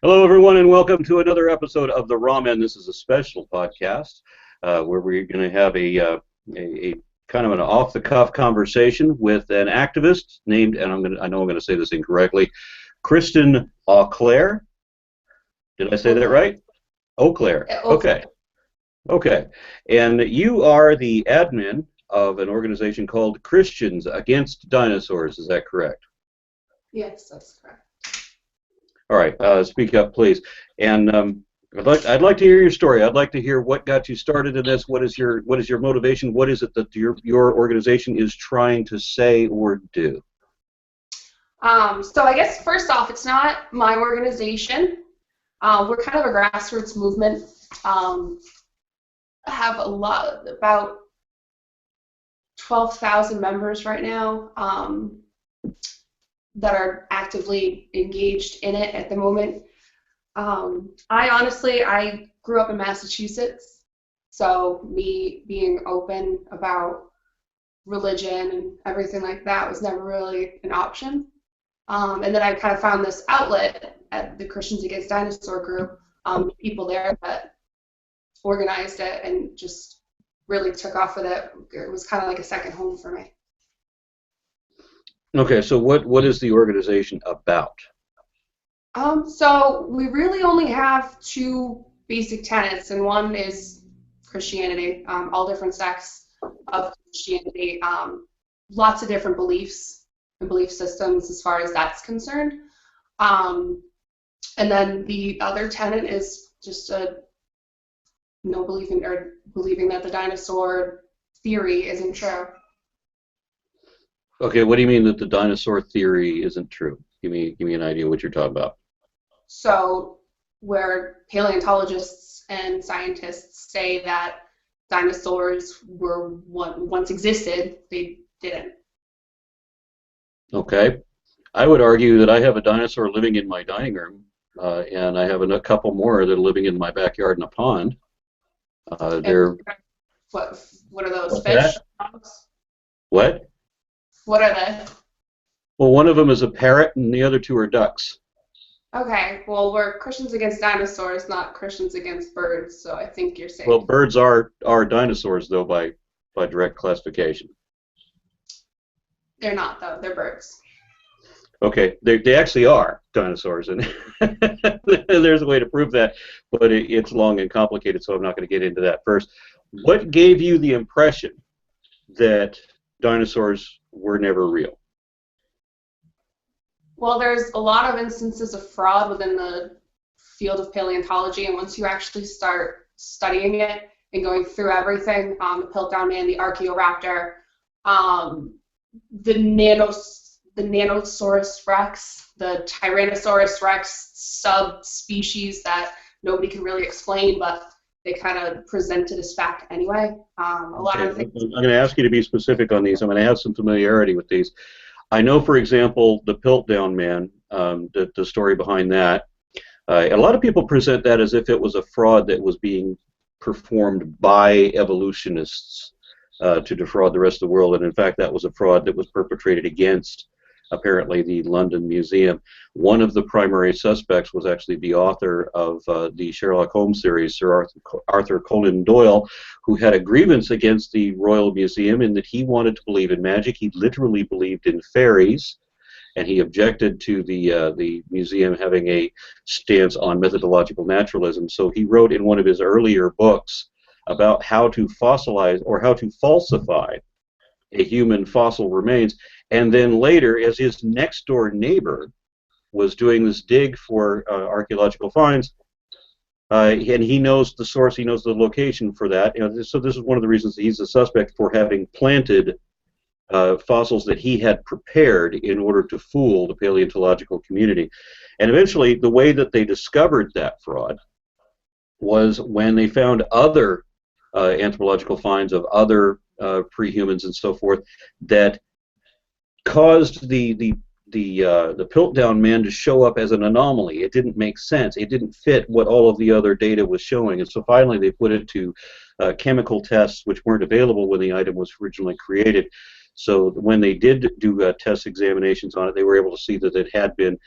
Hello, everyone, and welcome to another episode of the Ramen. This is a special podcast where we're going to have a kind of an off-the-cuff conversation with an activist named, and I know I'm going to say this incorrectly, Kristen Auclair. Did I say that right? Auclair. Okay. Okay. And you are the admin of an organization called Christians Against Dinosaurs. Is that correct? Yes, that's correct. All right, speak up, please. And I'd like to hear your story. I'd like to hear what got you started in this. What is your motivation? What is it that your organization is trying to say or do? So I guess first off, it's not my organization. We're kind of a grassroots movement. I have about 12,000 members right now. That are actively engaged in it at the moment. I grew up in Massachusetts, so me being open about religion and everything like that was never really an option. And then I kind of found this outlet at the Christians Against Dinosaur group, people there that organized it and just really took off with it. It was kind of like a second home for me. Okay, so what is the organization about? So we really only have two basic tenets, and one is Christianity, all different sects of Christianity, lots of different beliefs and belief systems as far as that's concerned. And then the other tenet is just believing that the dinosaur theory isn't true. Okay, what do you mean that the dinosaur theory isn't true? Give me an idea what you're talking about. So, where paleontologists and scientists say that dinosaurs once existed, they didn't. Okay, I would argue that I have a dinosaur living in my dining room, and I have a couple more that are living in my backyard in a pond. They're what are those fish? What? What are they? Well, one of them is a parrot, and the other two are ducks. Okay, well, we're Christians Against Dinosaurs, not Christians Against Birds, so I think you're safe. Well, birds are dinosaurs, though, by direct classification. They're not, though. They're birds. Okay, they actually are dinosaurs, and there's a way to prove that, but it's long and complicated, so I'm not going to get into that first. What gave you the impression that dinosaurs were never real? Well, there's a lot of instances of fraud within the field of paleontology, and once you actually start studying it and going through everything, the Piltdown Man, the Archaeopteryx, the Nanosaurus rex, the Tyrannosaurus rex subspecies that nobody can really explain, but they kind of present it as fact anyway. I'm going to ask you to be specific on these. I'm going to have some familiarity with these. I know, for example, the Piltdown Man, the story behind that. A lot of people present that as if it was a fraud that was being performed by evolutionists to defraud the rest of the world, and in fact that was a fraud that was perpetrated against, apparently, the London Museum. One of the primary suspects was actually the author of the Sherlock Holmes series, Sir Arthur Conan Doyle, who had a grievance against the Royal Museum in that he wanted to believe in magic. He literally believed in fairies, and he objected to the museum having a stance on methodological naturalism. So he wrote in one of his earlier books about how to fossilize or how to falsify a human fossil remains, and then later, as his next-door neighbor was doing this dig for archaeological finds, and he knows the source, he knows the location for that. So this is one of the reasons that he's a suspect for having planted fossils that he had prepared in order to fool the paleontological community. And eventually, the way that they discovered that fraud was when they found other anthropological finds of other pre-humans and so forth that caused the Piltdown Man to show up as an anomaly. It didn't make sense. It didn't fit what all of the other data was showing. And so finally they put it to chemical tests, which weren't available when the item was originally created. So when they did do test examinations on it, they were able to see that it had been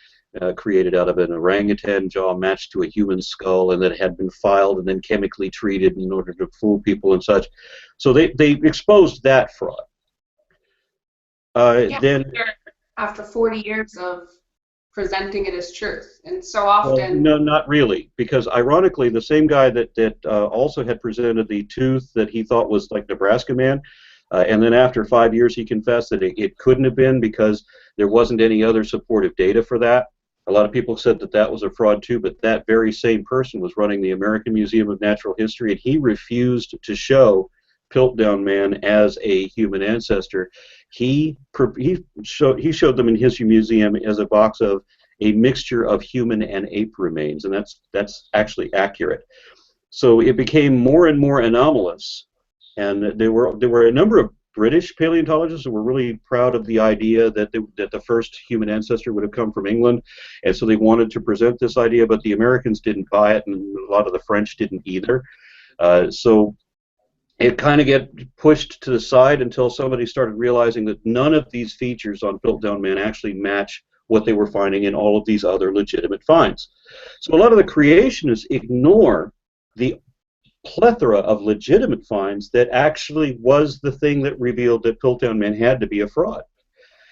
created out of an orangutan jaw matched to a human skull, and that it had been filed and then chemically treated in order to fool people and such. So they exposed that fraud. Yeah, then after 40 years of presenting it as truth, and so Well, often. no, not really, because ironically, the same guy that also had presented the tooth that he thought was like Nebraska Man, and then after 5 years he confessed that it couldn't have been because there wasn't any other supportive data for that. A lot of people said that that was a fraud too, but that very same person was running the American Museum of Natural History, and he refused to show Piltdown Man as a human ancestor. He showed them in his museum as a box of a mixture of human and ape remains, and that's actually accurate. So it became more and more anomalous, and there were a number of British paleontologists who were really proud of the idea that the first human ancestor would have come from England, and so they wanted to present this idea, but the Americans didn't buy it, and a lot of the French didn't either. So it kind of get pushed to the side until somebody started realizing that none of these features on Piltdown Man actually match what they were finding in all of these other legitimate finds. So a lot of the creationists ignore the plethora of legitimate finds that actually was the thing that revealed that Piltdown Man had to be a fraud.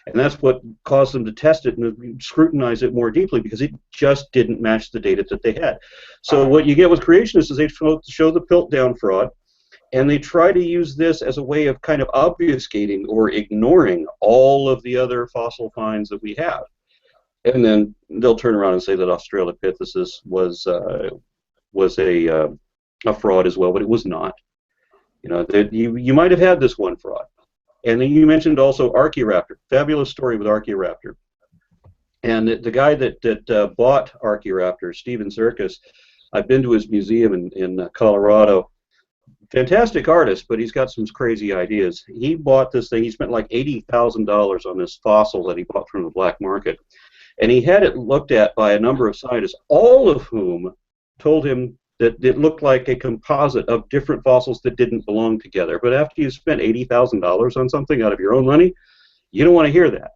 And that's what caused them to test it and scrutinize it more deeply, because it just didn't match the data that they had. So what you get with creationists is they show the Piltdown fraud, and they try to use this as a way of kind of obfuscating or ignoring all of the other fossil finds that we have. And then they'll turn around and say that Australopithecus was a fraud as well, but it was not. You know, that you might have had this one fraud. And then you mentioned also Archaeopteryx. Fabulous story with Archaeopteryx. And the guy that bought Archaeopteryx, Stephen Zirkus, I've been to his museum in Colorado. Fantastic artist, but he's got some crazy ideas. He bought this thing. He spent like $80,000 on this fossil that he bought from the black market. And he had it looked at by a number of scientists, all of whom told him that it looked like a composite of different fossils that didn't belong together. But after you spent $80,000 on something out of your own money, you don't want to hear that.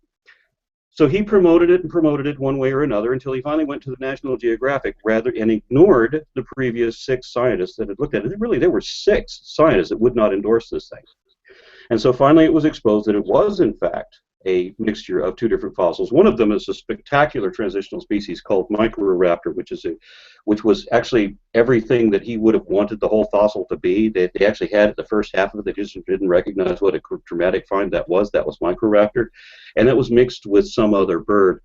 So he promoted it one way or another until he finally went to the National Geographic and ignored the previous 6 scientists that had looked at it. Really, there were 6 scientists that would not endorse this thing. And so finally it was exposed that it was, in fact, a mixture of 2 different fossils. One of them is a spectacular transitional species called Microraptor, which was actually everything that he would have wanted the whole fossil to be. They actually had the first half of it. They just didn't recognize what a dramatic find that was. That was Microraptor, and that was mixed with some other bird.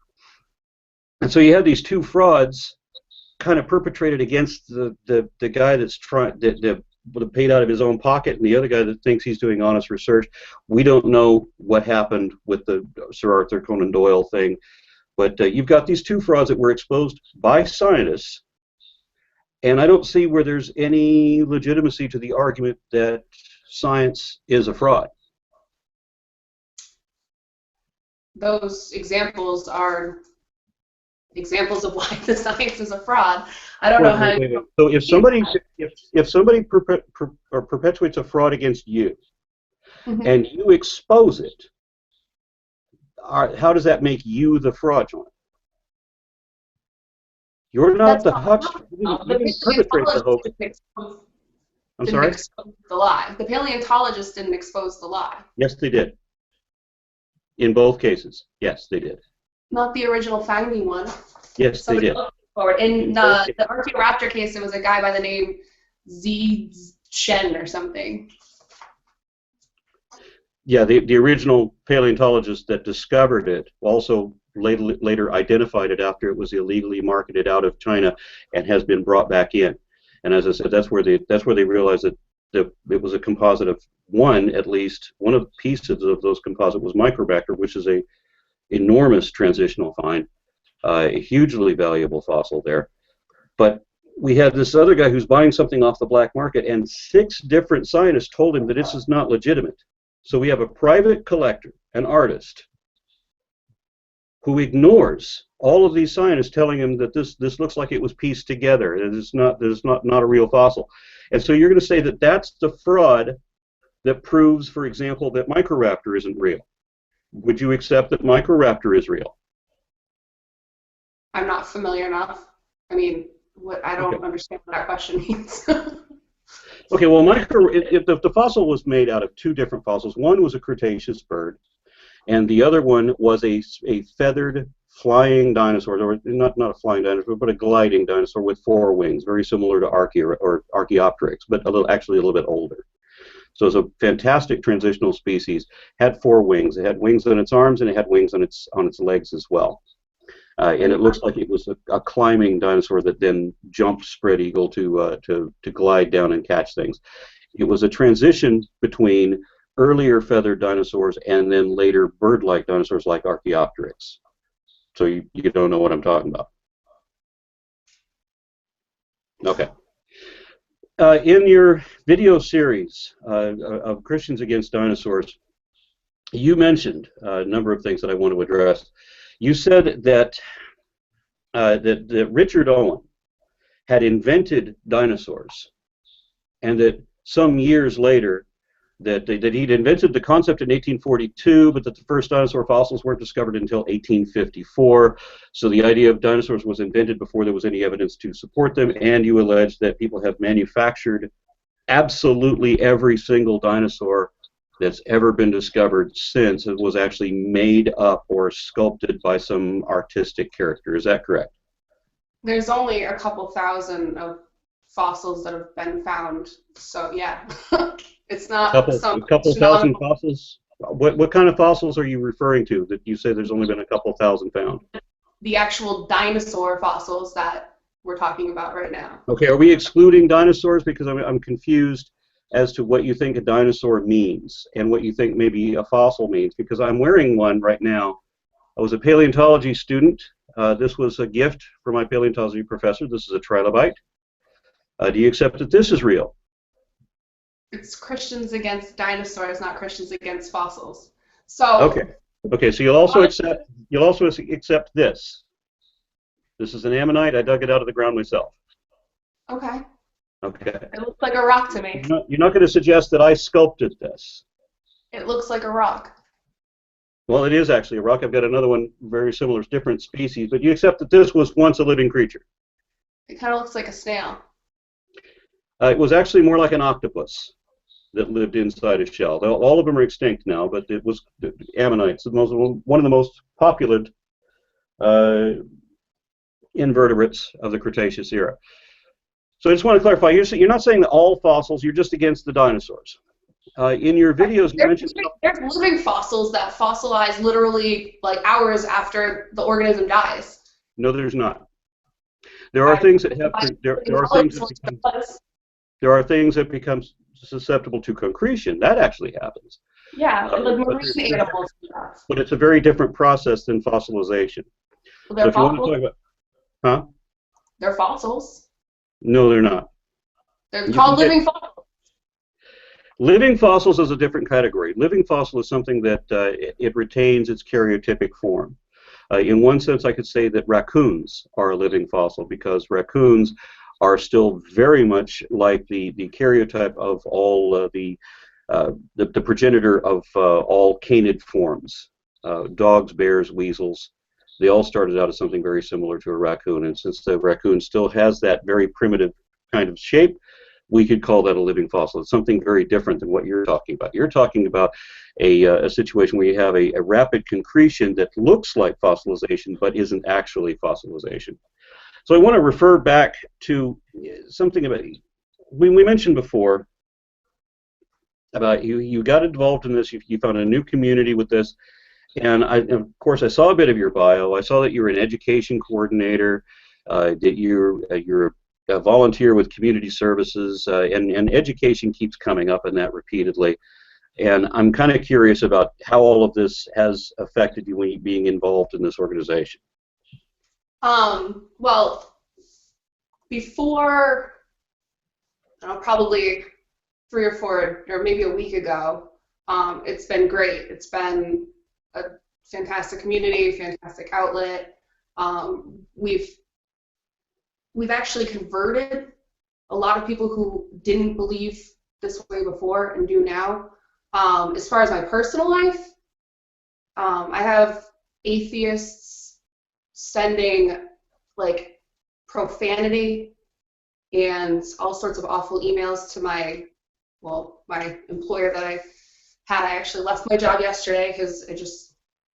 And so you have these 2 frauds kind of perpetrated against the guy that's trying paid out of his own pocket, and the other guy that thinks he's doing honest research. We don't know what happened with the Sir Arthur Conan Doyle thing, but you've got these 2 frauds that were exposed by scientists, and I don't see where there's any legitimacy to the argument that science is a fraud. Those examples are examples of why the science is a fraud. I don't know how. Wait. So if somebody perpetuates a fraud against you, and you expose it, how does that make you the fraudulent? You're not the huckster. You didn't perpetrate the hoax. I'm sorry? Expose the lie. The paleontologists didn't expose the lie. Yes, they did. In both cases, yes, they did. Not the original finding one. Yes, they did. In the Archaeopteryx case, it was a guy by the name Z Shen or something. Yeah, the original paleontologist that discovered it also later identified it after it was illegally marketed out of China and has been brought back in. And as I said, that's where they realized that it was a composite of at least one of the pieces of those composite was Microraptor, which is a enormous transitional find, a hugely valuable fossil there. But we had this other guy who's buying something off the black market, and 6 different scientists told him that this is not legitimate. So we have a private collector, an artist, who ignores all of these scientists telling him that this looks like it was pieced together, that it's not a real fossil. And so you're going to say that that's the fraud that proves, for example, that Microraptor isn't real. Would you accept that Microraptor is real? I'm not familiar enough. I mean, I don't understand what that question means. Okay, well, the fossil was made out of two different fossils. One was a Cretaceous bird, and the other one was a feathered flying dinosaur, or not a flying dinosaur, but a gliding dinosaur with four wings, very similar to archaeopteryx, but actually a little bit older. So it's a fantastic transitional species. Had four wings. It had wings on its arms, and it had wings on its legs as well. And it looks like it was a climbing dinosaur that then jumped spread eagle to glide down and catch things. It was a transition between earlier feathered dinosaurs and then later bird-like dinosaurs like Archaeopteryx. So you don't know what I'm talking about. Okay. In your video series of Christians Against Dinosaurs, you mentioned a number of things that I want to address. You said that that Richard Owen had invented dinosaurs, and that some years later that he'd invented the concept in 1842, but that the first dinosaur fossils weren't discovered until 1854. So the idea of dinosaurs was invented before there was any evidence to support them, and you allege that people have manufactured absolutely every single dinosaur that's ever been discovered since it was actually made up or sculpted by some artistic character. Is that correct? There's only a couple thousand of fossils that have been found, so yeah. It's not a couple thousand fossils? What kind of fossils are you referring to that you say there's only been a couple thousand found? The actual dinosaur fossils that we're talking about right now. Okay, are we excluding dinosaurs? Because I'm confused as to what you think a dinosaur means and what you think maybe a fossil means, because I'm wearing one right now. I was a paleontology student. This was a gift from my paleontology professor. This is a trilobite. Do you accept that this is real? It's Christians Against Dinosaurs, not Christians Against Fossils. So okay. So you'll also accept this. This is an Ammonite. I dug it out of the ground myself. Okay. Okay. It looks like a rock to me. You're not going to suggest that I sculpted this. It looks like a rock. Well, it is actually a rock. I've got another one very similar, different species, but you accept that this was once a living creature. It kind of looks like a snail. It was actually more like an octopus that lived inside a shell. All of them are extinct now, but it was Ammonites, one of the most popular invertebrates of the Cretaceous era. So I just want to clarify, you're not saying that all fossils, you're just against the dinosaurs. In your videos, you mentioned... There's living fossils that fossilize literally like hours after the organism dies. No, there's not. There are things that have... There are things that become susceptible to concretion. That actually happens. Yeah, like marine animals. But it's a very different process than fossilization. Well, they're so if fossils. you want to talk about... Huh? They're fossils. No, they're not. They're called living fossils. Living fossils is a different category. Living fossil is something that it retains its karyotypic form. In one sense, I could say that raccoons are a living fossil because raccoons are still very much like the karyotype of all the progenitor of all canid forms. Dogs, bears, weasels, they all started out as something very similar to a raccoon. And since the raccoon still has that very primitive kind of shape, we could call that a living fossil. It's something very different than what you're talking about. You're talking about a situation where you have a rapid concretion that looks like fossilization but isn't actually fossilization. So I want to refer back to something about, we mentioned before about you got involved in this, you found a new community with this, and of course I saw a bit of your bio. I saw that you were an education coordinator, that you're a volunteer with community services, and education keeps coming up in that repeatedly. And I'm kind of curious about how all of this has affected you when you being involved in this organization. Well, before, probably 3 or 4, or maybe a week ago, it's been great. It's been a fantastic community, fantastic outlet. We've actually converted a lot of people who didn't believe this way before and do now. As far as my personal life, I have atheists sending like profanity and all sorts of awful emails to my employer that I had. I actually left my job yesterday because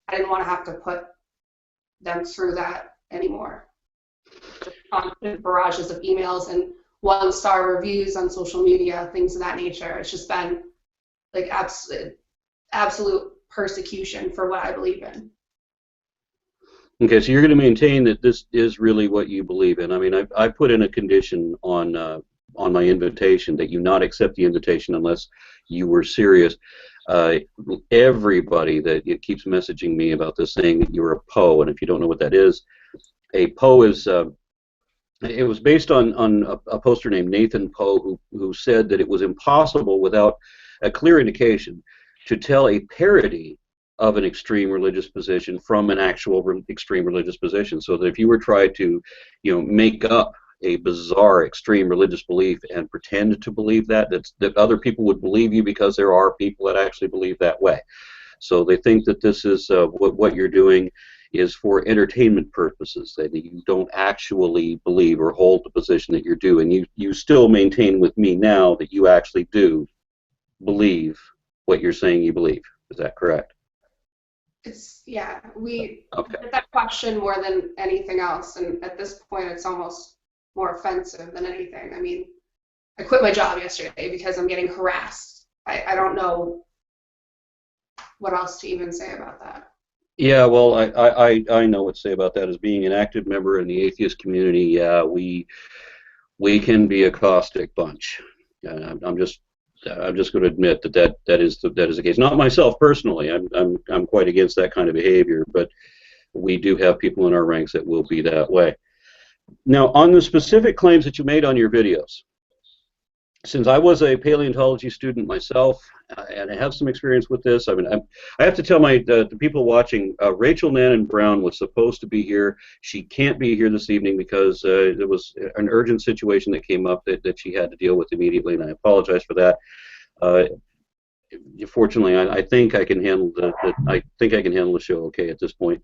I didn't want to have to put them through that anymore. Just constant barrages of emails and 1-star reviews on social media, things of that nature. It's just been like absolute persecution for what I believe in. Okay, so you're going to maintain that this is really what you believe in. I mean, I put in a condition on my invitation that you not accept the invitation unless you were serious. Everybody that keeps messaging me about this, saying that you're a Poe, and if you don't know what that is, a Poe is it was based on a poster named Nathan Poe who said that it was impossible without a clear indication to tell a parody of an extreme religious position from an actual extreme religious position. So that if you were trying to, make up a bizarre extreme religious belief and pretend to believe that other people would believe you, because there are people that actually believe that way. So they think that this is what you're doing is for entertainment purposes, that you don't actually believe or hold the position that you're doing. You still maintain with me now that you actually do believe what you're saying you believe. Is that correct? We get that question more than anything else, and at this point it's almost more offensive than anything. I mean, I quit my job yesterday because I'm getting harassed. I don't know what else to even say about that. Yeah, well, I know what to say about that. As being an active member in the atheist community, yeah, we can be a caustic bunch. I'm just going to admit that is the case. Not myself personally. I'm quite against that kind of behavior, but we do have people in our ranks that will be that way. Now, on the specific claims that you made on your videos, since I was a paleontology student myself, and I have some experience with this, I mean, I have to tell the people watching, Rachel Nannon Brown was supposed to be here. She can't be here this evening because there was an urgent situation that came up that she had to deal with immediately, and I apologize for that. Fortunately, I think I can handle the show okay at this point.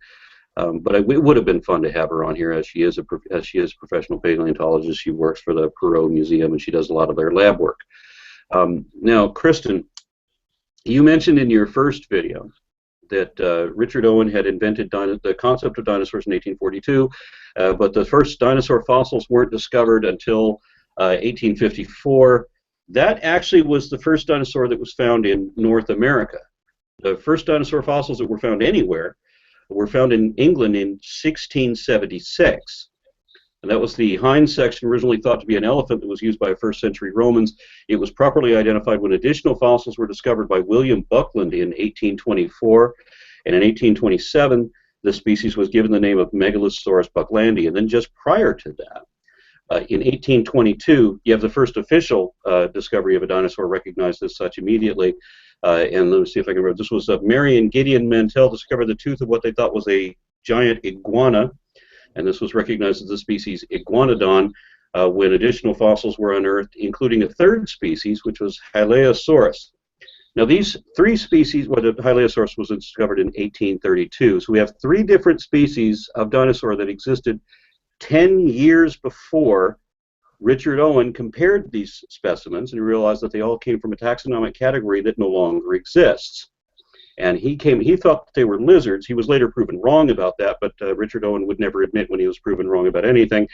But it would have been fun to have her on here, as she is a professional paleontologist. She works for the Perot Museum, and she does a lot of their lab work. Now, Kristen, you mentioned in your first video that Richard Owen had invented the concept of dinosaurs in 1842, but the first dinosaur fossils weren't discovered until 1854. That actually was the first dinosaur that was found in North America. The first dinosaur fossils that were found anywhere were found in England in 1676. And that was the hind section, originally thought to be an elephant, that was used by first-century Romans. It was properly identified when additional fossils were discovered by William Buckland in 1824. And in 1827, the species was given the name of Megalosaurus bucklandi. And then just prior to that, in 1822, you have the first official discovery of a dinosaur recognized as such immediately. And let me see if I can remember. This was Mary and Gideon Mantell discovered the tooth of what they thought was a giant iguana, and this was recognized as the species Iguanodon when additional fossils were unearthed, including a third species, which was Hylaeosaurus. Now, these three species, the Hylaeosaurus was discovered in 1832, so we have three different species of dinosaur that existed 10 years before Richard Owen compared these specimens and realized that they all came from a taxonomic category that no longer exists. And he thought that they were lizards. He was later proven wrong about that, but Richard Owen would never admit when he was proven wrong about anything.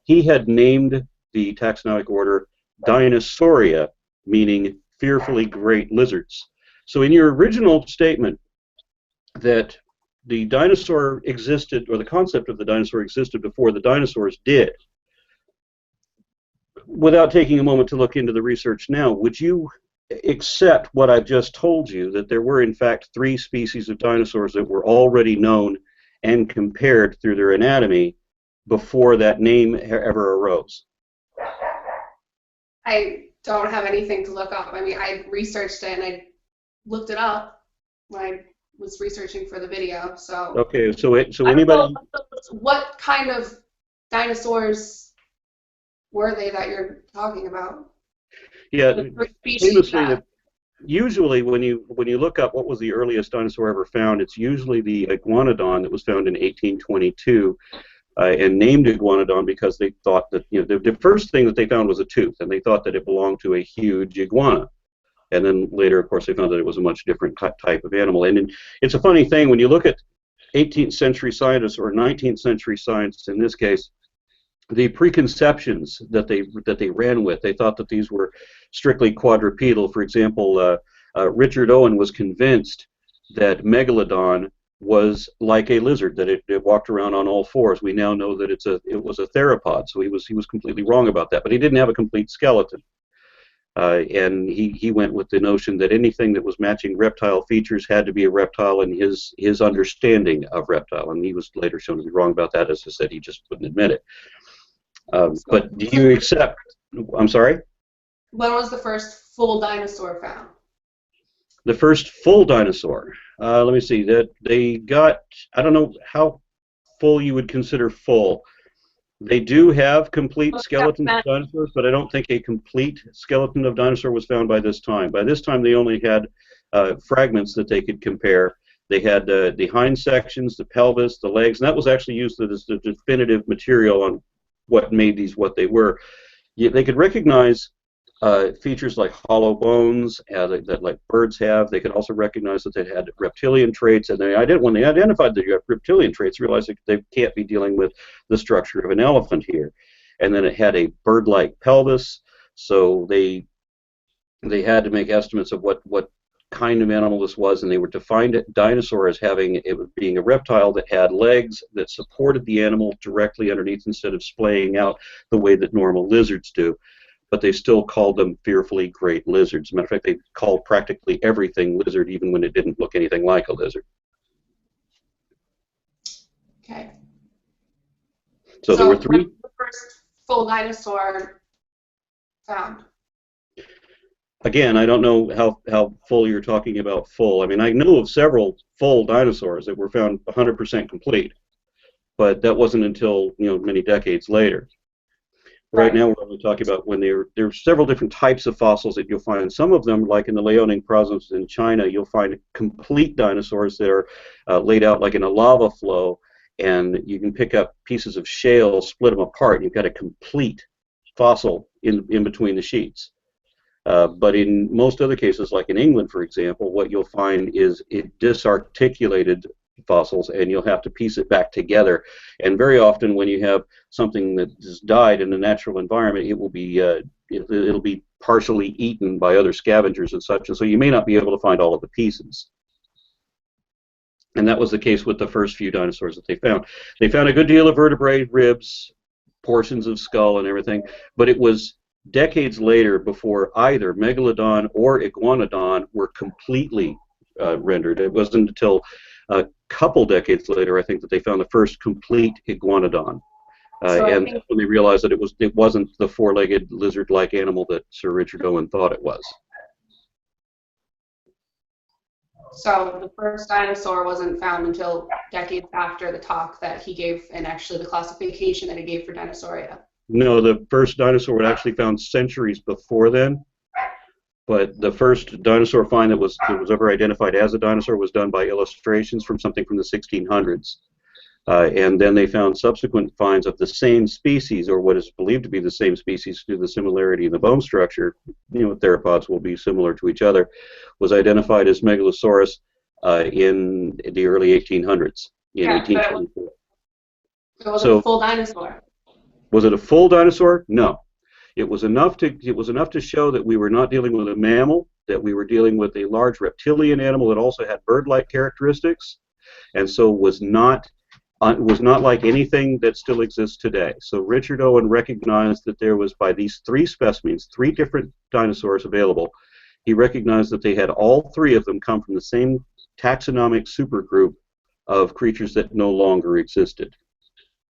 He had named the taxonomic order Dinosauria, meaning fearfully great lizards. So in your original statement that the dinosaur existed, or the concept of the dinosaur existed before the dinosaurs did, without taking a moment to look into the research now, would you accept what I've just told you, that there were in fact three species of dinosaurs that were already known and compared through their anatomy before that name ever arose? I don't have anything to look up. I mean, I researched it and I looked it up when I was researching for the video. So okay, so anybody, what kind of dinosaurs were they that you're talking about? Yeah, famously, usually when you look up what was the earliest dinosaur ever found, it's usually the Iguanodon that was found in 1822. and named Iguanodon because they thought that, the first thing that they found was a tooth, and they thought that it belonged to a huge iguana. And then later, of course, they found that it was a much different type of animal. And it's a funny thing when you look at 18th century scientists, or 19th century scientists in this case, the preconceptions that they ran with. They thought that these were strictly quadrupedal. For example, Richard Owen was convinced that Megalodon was like a lizard, that it walked around on all fours. We now know that it was a theropod, so he was completely wrong about that. But he didn't have a complete skeleton, and he went with the notion that anything that was matching reptile features had to be a reptile in his understanding of reptile. And he was later shown to be wrong about that. As I said, he just wouldn't admit it. But do you accept? I'm sorry? When was the first full dinosaur found? The first full dinosaur. Let me see. That they got. I don't know how full you would consider full. They do have complete skeletons of dinosaurs, but I don't think a complete skeleton of dinosaur was found by this time. By this time, they only had fragments that they could compare. They had the hind sections, the pelvis, the legs, and that was actually used as the definitive material on what made these what they were. They could recognize features like hollow bones that like birds have. They could also recognize that they had reptilian traits, and when they identified that you have reptilian traits, realized that they can't be dealing with the structure of an elephant here. And then it had a bird-like pelvis, so they had to make estimates of what kind of animal this was, and they were defined dinosaur as being a reptile that had legs that supported the animal directly underneath instead of splaying out the way that normal lizards do. But they still called them fearfully great lizards. As a matter of fact, they called practically everything lizard, even when it didn't look anything like a lizard. Okay. So there were three. When was the first full dinosaur found? Again, I don't know how full you're talking about full. I mean, I know of several full dinosaurs that were found 100% complete, but that wasn't until many decades later. Right now, we're only talking about when there are several different types of fossils that you'll find. Some of them, like in the Liaoning Province in China, you'll find complete dinosaurs that are laid out like in a lava flow, and you can pick up pieces of shale, split them apart, and you've got a complete fossil in between the sheets. But in most other cases, like in England, for example, what you'll find is disarticulated fossils, and you'll have to piece it back together. And very often, when you have something that has died in a natural environment, it will be it'll be partially eaten by other scavengers and such, and so you may not be able to find all of the pieces. And that was the case with the first few dinosaurs that they found. They found a good deal of vertebrae, ribs, portions of skull, and everything, but it was decades later before either Megalodon or Iguanodon were completely rendered. It wasn't until a couple decades later, I think, that they found the first complete Iguanodon. And when they realized that it wasn't the four-legged lizard-like animal that Sir Richard Owen thought it was. So the first dinosaur wasn't found until decades after the talk that he gave, and actually the classification that he gave for Dinosauria. No, the first dinosaur was actually found centuries before then. But the first dinosaur find that was ever identified as a dinosaur was done by illustrations from something from the 1600s. And then they found subsequent finds of the same species, or what is believed to be the same species due to the similarity in the bone structure. Theropods will be similar to each other. Was identified as Megalosaurus in the early 1800s, in 1824. It was a full dinosaur. Was it a full dinosaur? No. It was enough to show that we were not dealing with a mammal, that we were dealing with a large reptilian animal that also had bird-like characteristics, and so was not like anything that still exists today. So Richard Owen recognized that there was, by these three specimens, three different dinosaurs available, he recognized that they had all three of them come from the same taxonomic supergroup of creatures that no longer existed.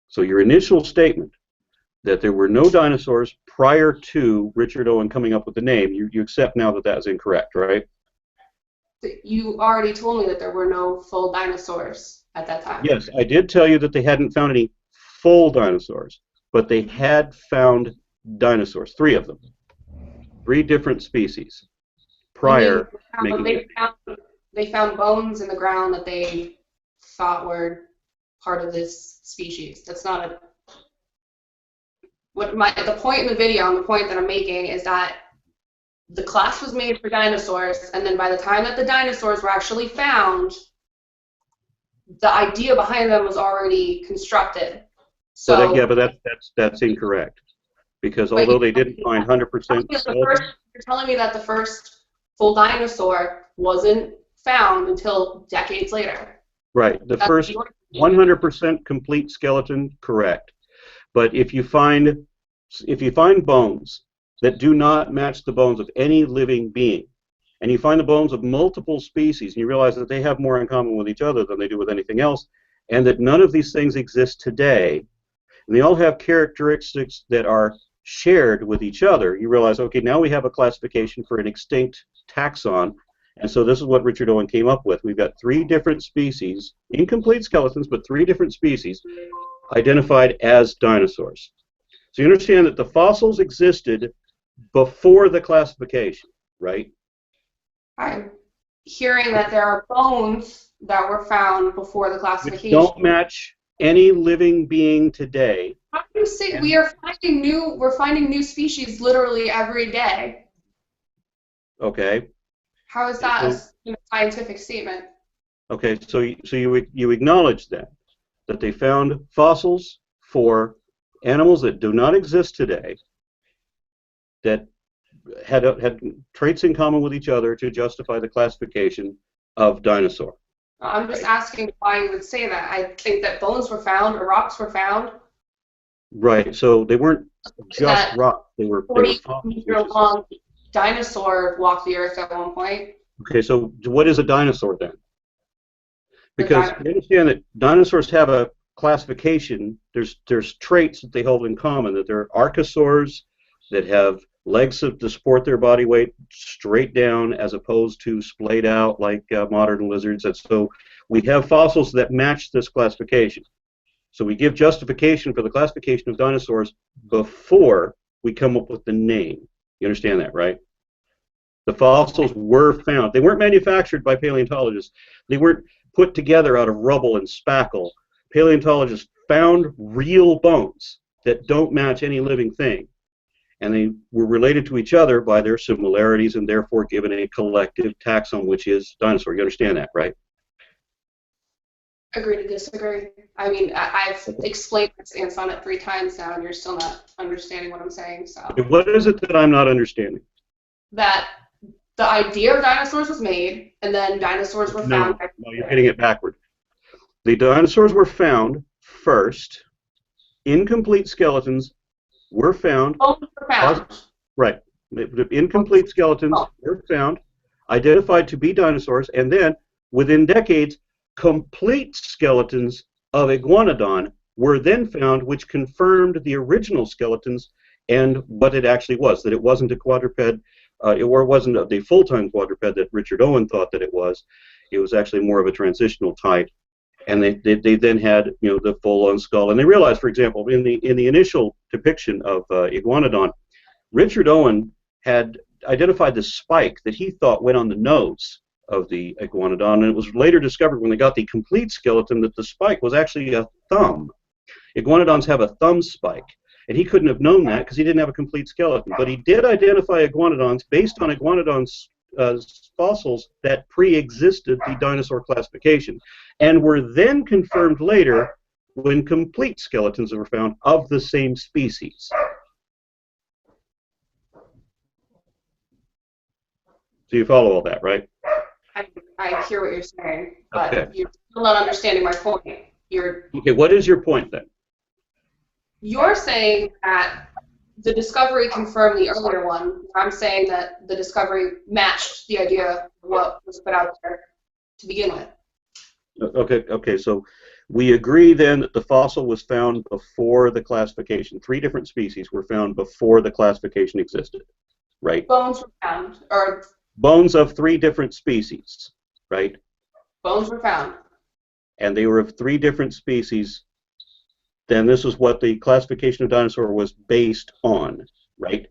So your initial statement that there were no dinosaurs prior to Richard Owen coming up with the name, you accept now that that is incorrect, right? You already told me that there were no full dinosaurs at that time. Yes, I did tell you that they hadn't found any full dinosaurs, but they had found dinosaurs, three of them, three different species prior. They found bones in the ground that they thought were part of this species. That's not a. The point in the video and the point that I'm making is that the class was made for dinosaurs, and then by the time that the dinosaurs were actually found, the idea behind them was already constructed. So Well, yeah, but that's incorrect, because although they didn't find 100% you're telling me that the first full dinosaur wasn't found until decades later. Right, the first 100% complete skeleton, correct. But if you find bones that do not match the bones of any living being, and you find the bones of multiple species, and you realize that they have more in common with each other than they do with anything else, and that none of these things exist today, and they all have characteristics that are shared with each other, you realize, okay, now we have a classification for an extinct taxon, and so this is what Richard Owen came up with. We've got 3 different species, incomplete skeletons, but 3 different species identified as dinosaurs. So you understand that the fossils existed before the classification, right? I'm hearing that there are bones that were found before the classification. Which don't match any living being today. How do you say we're finding new species literally every day? Okay. How is that a scientific statement? Okay, so you acknowledge that they found fossils for animals that do not exist today, that had traits in common with each other to justify the classification of dinosaur. I'm just asking why you would say that. I think that bones were found or rocks were found. Right, so they weren't just rocks, they were long dinosaur walked the earth at one point. Okay, so what is a dinosaur then? Because you understand that dinosaurs have a classification. There's traits that they hold in common, that they're archosaurs that have legs to support their body weight straight down as opposed to splayed out like modern lizards. And so we have fossils that match this classification. So we give justification for the classification of dinosaurs before we come up with the name. You understand that, right? The fossils were found. They weren't manufactured by paleontologists. They weren't put together out of rubble and spackle. Paleontologists found real bones that don't match any living thing. And they were related to each other by their similarities and therefore given a collective taxon, which is dinosaur. You understand that, right? Agree to disagree. I mean, I've explained my stance on it 3 times now, and you're still not understanding what I'm saying. So. What is it that I'm not understanding? That the idea of dinosaurs was made, and then dinosaurs were found. No, you're getting it backward. The dinosaurs were found first. Incomplete skeletons were found. Bones were found. Right. The incomplete skeletons were found, identified to be dinosaurs, and then, within decades, complete skeletons of Iguanodon were then found, which confirmed the original skeletons and what it actually was, that it wasn't a quadruped, or it wasn't the full-time quadruped that Richard Owen thought that it was. It was actually more of a transitional type. And they then had, you know, the full-on skull. And they realized, for example, in the initial depiction of Iguanodon, Richard Owen had identified the spike that he thought went on the nose of the Iguanodon, and it was later discovered when they got the complete skeleton that the spike was actually a thumb. Iguanodons have a thumb spike, and he couldn't have known that because he didn't have a complete skeleton. But he did identify Iguanodons based on Iguanodon's fossils that pre-existed the dinosaur classification, and were then confirmed later when complete skeletons were found of the same species. So you follow all that, right? I hear what you're saying, but Okay. you're still not understanding my point. Okay, what is your point then? You're saying that the discovery confirmed the earlier one. I'm saying that the discovery matched the idea of what was put out there to begin with. Okay, so we agree then that the fossil was found before the classification. 3 different species were found before the classification existed, right? Bones were found, or bones of 3 different species, right? Bones were found. And they were of 3 different species. Then this is what the classification of dinosaur was based on, right?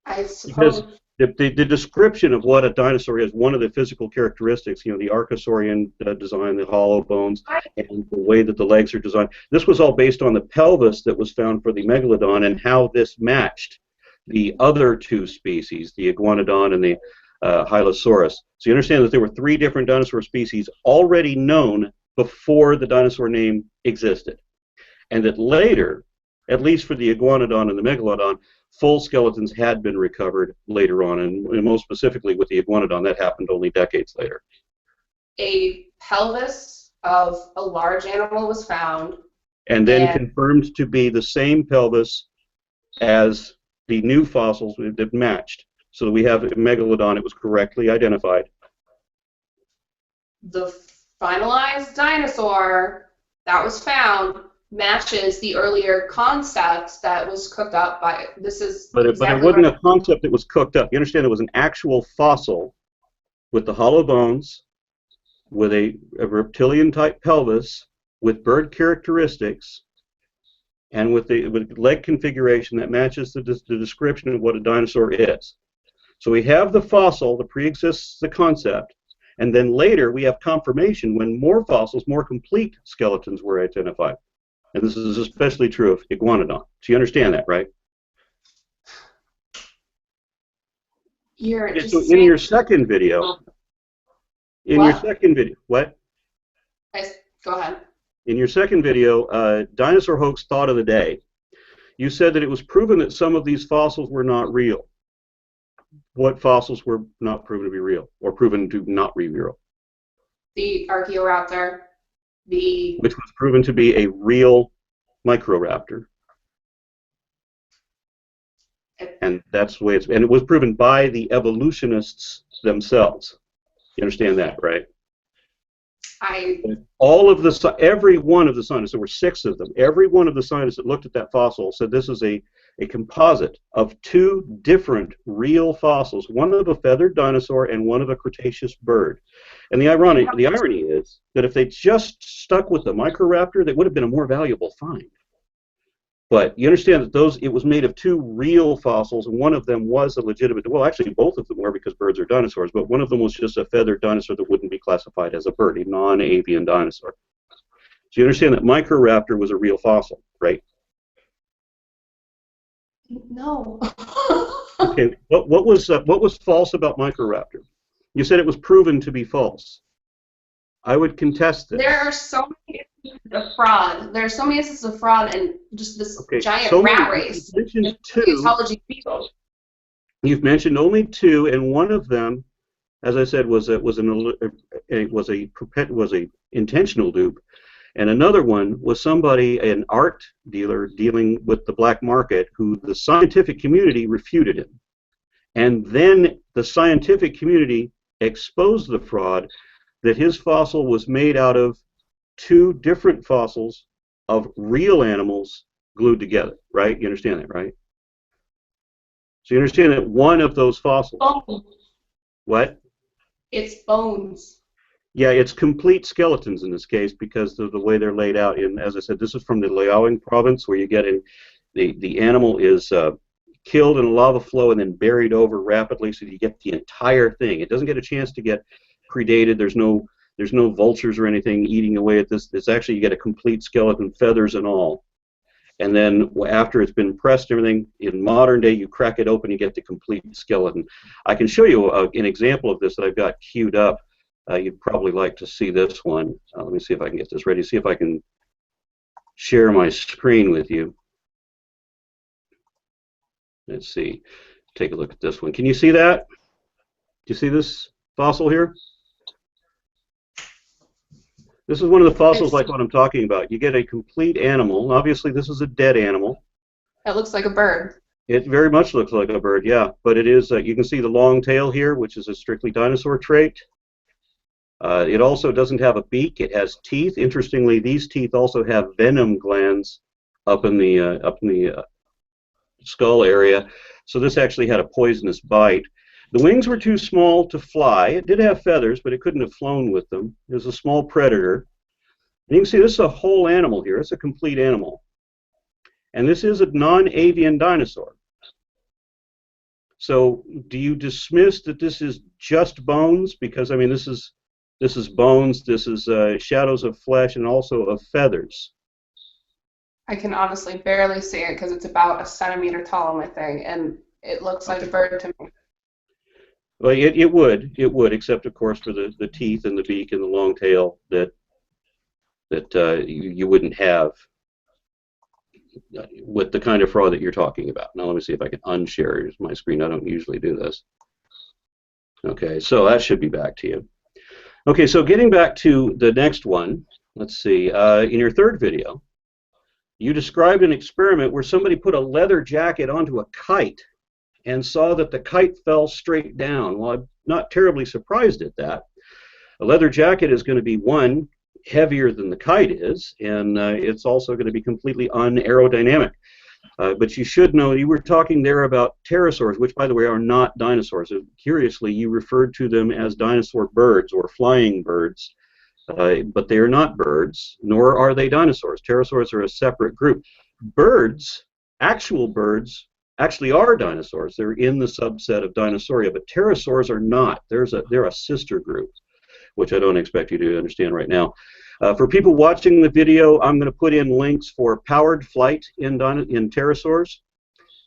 I suppose. The description of what a dinosaur is, one of the physical characteristics, you know, the Archosaurian design, the hollow bones, and the way that the legs are designed. This was all based on the pelvis that was found for the Megalodon and how this matched the other two species, the Iguanodon and the Hylosaurus. So you understand that there were 3 different dinosaur species already known before the dinosaur name existed. And that later, at least for the Iguanodon and the Megalodon, full skeletons had been recovered later on, and most specifically with the Iguanodon, that happened only decades later. A pelvis of a large animal was found. And then confirmed to be the same pelvis as the new fossils that matched. So we have Megalodon, it was correctly identified. The finalized dinosaur that was found matches the earlier concept that was cooked up by, this is but it wasn't a concept that was cooked up. You understand, it was an actual fossil with the hollow bones, with a reptilian type pelvis, with bird characteristics, and with leg configuration that matches the description of what a dinosaur is. So we have the fossil that pre-exists the concept, and then later we have confirmation when more fossils, more complete skeletons were identified. And this is especially true of Iguanodon. So you understand that, right? So in your second video, what? Go ahead. In your second video, Dinosaur Hoax Thought of the Day, you said that it was proven that some of these fossils were not real. What fossils were not proven to be real, or proven to not be real? The Archaeopteryx. Which was proven to be a real Microraptor. And that's the way it's, and it was proven by the evolutionists themselves. You understand that, right? Every one of the scientists, there were 6 of them, every one of the scientists that looked at that fossil said this is a composite of 2 different real fossils, one of a feathered dinosaur and one of a Cretaceous bird. And the irony is that if they just stuck with the Microraptor, that would have been a more valuable find. But you understand that it was made of 2 real fossils, and one of them was a legitimate, well, actually both of them were because birds are dinosaurs, but one of them was just a feathered dinosaur that wouldn't be classified as a bird, a non-avian dinosaur. So you understand that Microraptor was a real fossil, right? No. Okay, what was false about Microraptor? You said it was proven to be false. I would contest this. There are so many instances of fraud. There are so many instances of fraud and just this giant rat race. You've mentioned 2. You've mentioned only 2, and one of them, as I said, was a intentional dupe, and another one was an art dealer dealing with the black market, who the scientific community refuted him, and then the scientific community exposed the fraud, that his fossil was made out of 2 different fossils of real animals glued together, right? You understand that, right? So you understand that one of those fossils... Bones. What? It's bones. Yeah, it's complete skeletons in this case because of the way they're laid out. And as I said, this is from the Liaoning province, where you get the animal is killed in a lava flow and then buried over rapidly, so you get the entire thing. It doesn't get a chance to get predated. There's no vultures or anything eating away at this. It's actually, you get a complete skeleton, feathers and all. And then after it's been pressed and everything, in modern day, you crack it open, you get the complete skeleton. I can show you an example of this that I've got queued up. You'd probably like to see this one. Let me see if I can get this ready. See if I can share my screen with you. Let's see. Take a look at this one. Can you see that? Do you see this fossil here? This is one of the fossils like what I'm talking about. You get a complete animal. Obviously, this is a dead animal. It looks like a bird. It very much looks like a bird, yeah. But it is, you can see the long tail here, which is a strictly dinosaur trait. It also doesn't have a beak. It has teeth. Interestingly, these teeth also have venom glands up in the skull area. So this actually had a poisonous bite. The wings were too small to fly. It did have feathers, but it couldn't have flown with them. It was a small predator. And you can see this is a whole animal here. It's a complete animal. And this is a non-avian dinosaur. So do you dismiss that this is just bones? Because I mean, this is bones, this is shadows of flesh, and also of feathers. I can honestly barely see it because it's about a centimeter tall on my thing, and it looks like a bird to me. Well, it would, except of course for the teeth and the beak and the long tail that you wouldn't have with the kind of fraud that you're talking about. Now let me see if I can unshare my screen. I don't usually do this. Okay, so that should be back to you. Okay, so getting back to the next one, let's see. In your third video, you described an experiment where somebody put a leather jacket onto a kite and saw that the kite fell straight down. Well, I'm not terribly surprised at that. A leather jacket is going to be, one, heavier than the kite is, and it's also going to be completely unaerodynamic. But you should know, you were talking there about pterosaurs, which, by the way, are not dinosaurs. Curiously, you referred to them as dinosaur birds or flying birds, but they are not birds, nor are they dinosaurs. Pterosaurs are a separate group. Birds, actual birds, actually are dinosaurs. They're in the subset of Dinosauria, but pterosaurs are not. They're a sister group, which I don't expect you to understand right now. For people watching the video, I'm going to put in links for powered flight in pterosaurs.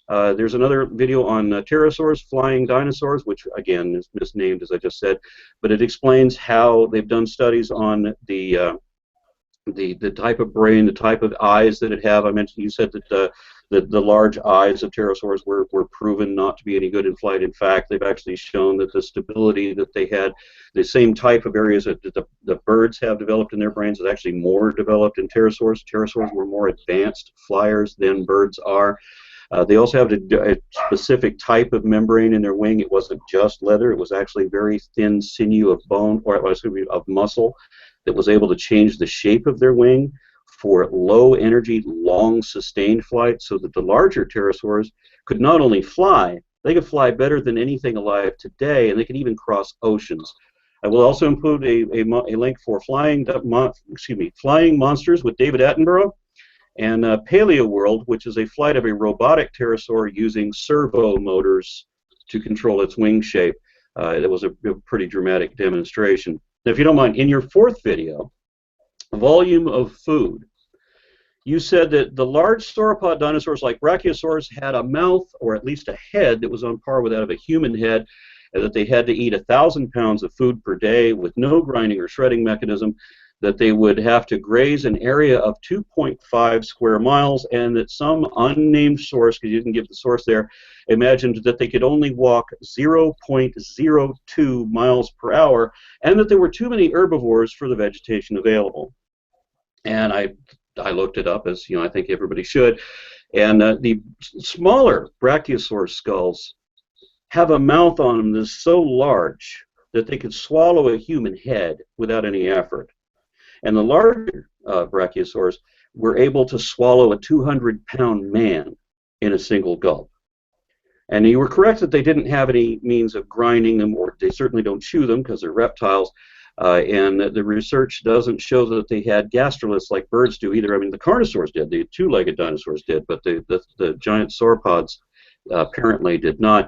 There's another video on pterosaurs, flying dinosaurs, which again is misnamed, as I just said, but it explains how they've done studies on the type of brain, the type of eyes that it have. I mentioned, you said that the large eyes of pterosaurs were proven not to be any good in flight. In fact, they've actually shown that the stability that they had, the same type of areas that the birds have developed in their brains is actually more developed in pterosaurs. Pterosaurs were more advanced flyers than birds are. They also have a specific type of membrane in their wing. It wasn't just leather. It was actually very thin sinew of bone, or of muscle, that was able to change the shape of their wing for low energy, long sustained flight, so that the larger pterosaurs could not only fly, they could fly better than anything alive today, and they could even cross oceans. I will also include a link for flying monsters with David Attenborough, and Paleoworld, which is a flight of a robotic pterosaur using servo motors to control its wing shape. That was a pretty dramatic demonstration. Now, if you don't mind, in your fourth video, volume of food, you said that the large sauropod dinosaurs like Brachiosaurs had a mouth, or at least a head, that was on par with that of a human head, and that they had to eat 1,000 pounds of food per day with no grinding or shredding mechanism, that they would have to graze an area of 2.5 square miles, and that some unnamed source, because you didn't give the source there, imagined that they could only walk 0.02 miles per hour, and that there were too many herbivores for the vegetation available. And I looked it up, as I think everybody should, and the smaller Brachiosaur skulls have a mouth on them that's so large that they could swallow a human head without any effort. And the larger Brachiosaurs were able to swallow a 200-pound man in a single gulp. And you were correct that they didn't have any means of grinding them, or they certainly don't chew them because they're reptiles. And the research doesn't show that they had gastroliths like birds do either. I mean, the carnosaurs did, the two-legged dinosaurs did, but the giant sauropods apparently did not.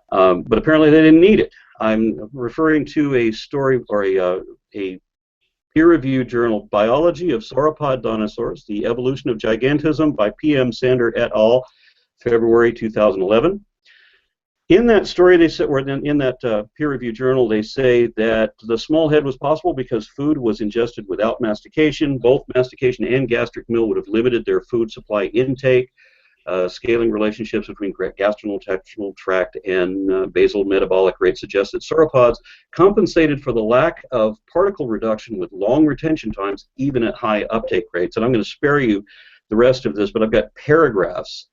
But apparently they didn't need it. I'm referring to a story, or a peer-reviewed journal, Biology of Sauropod Dinosaurs, The Evolution of Gigantism by P.M. Sander et al., February 2011. In that story, they said, or in that peer-reviewed journal, they say that the small head was possible because food was ingested without mastication. Both mastication and gastric meal would have limited their food supply intake. Scaling relationships between gastrointestinal tract and basal metabolic rate suggests that sauropods compensated for the lack of particle reduction with long retention times, even at high uptake rates. And I'm going to spare you the rest of this, but I've got paragraphs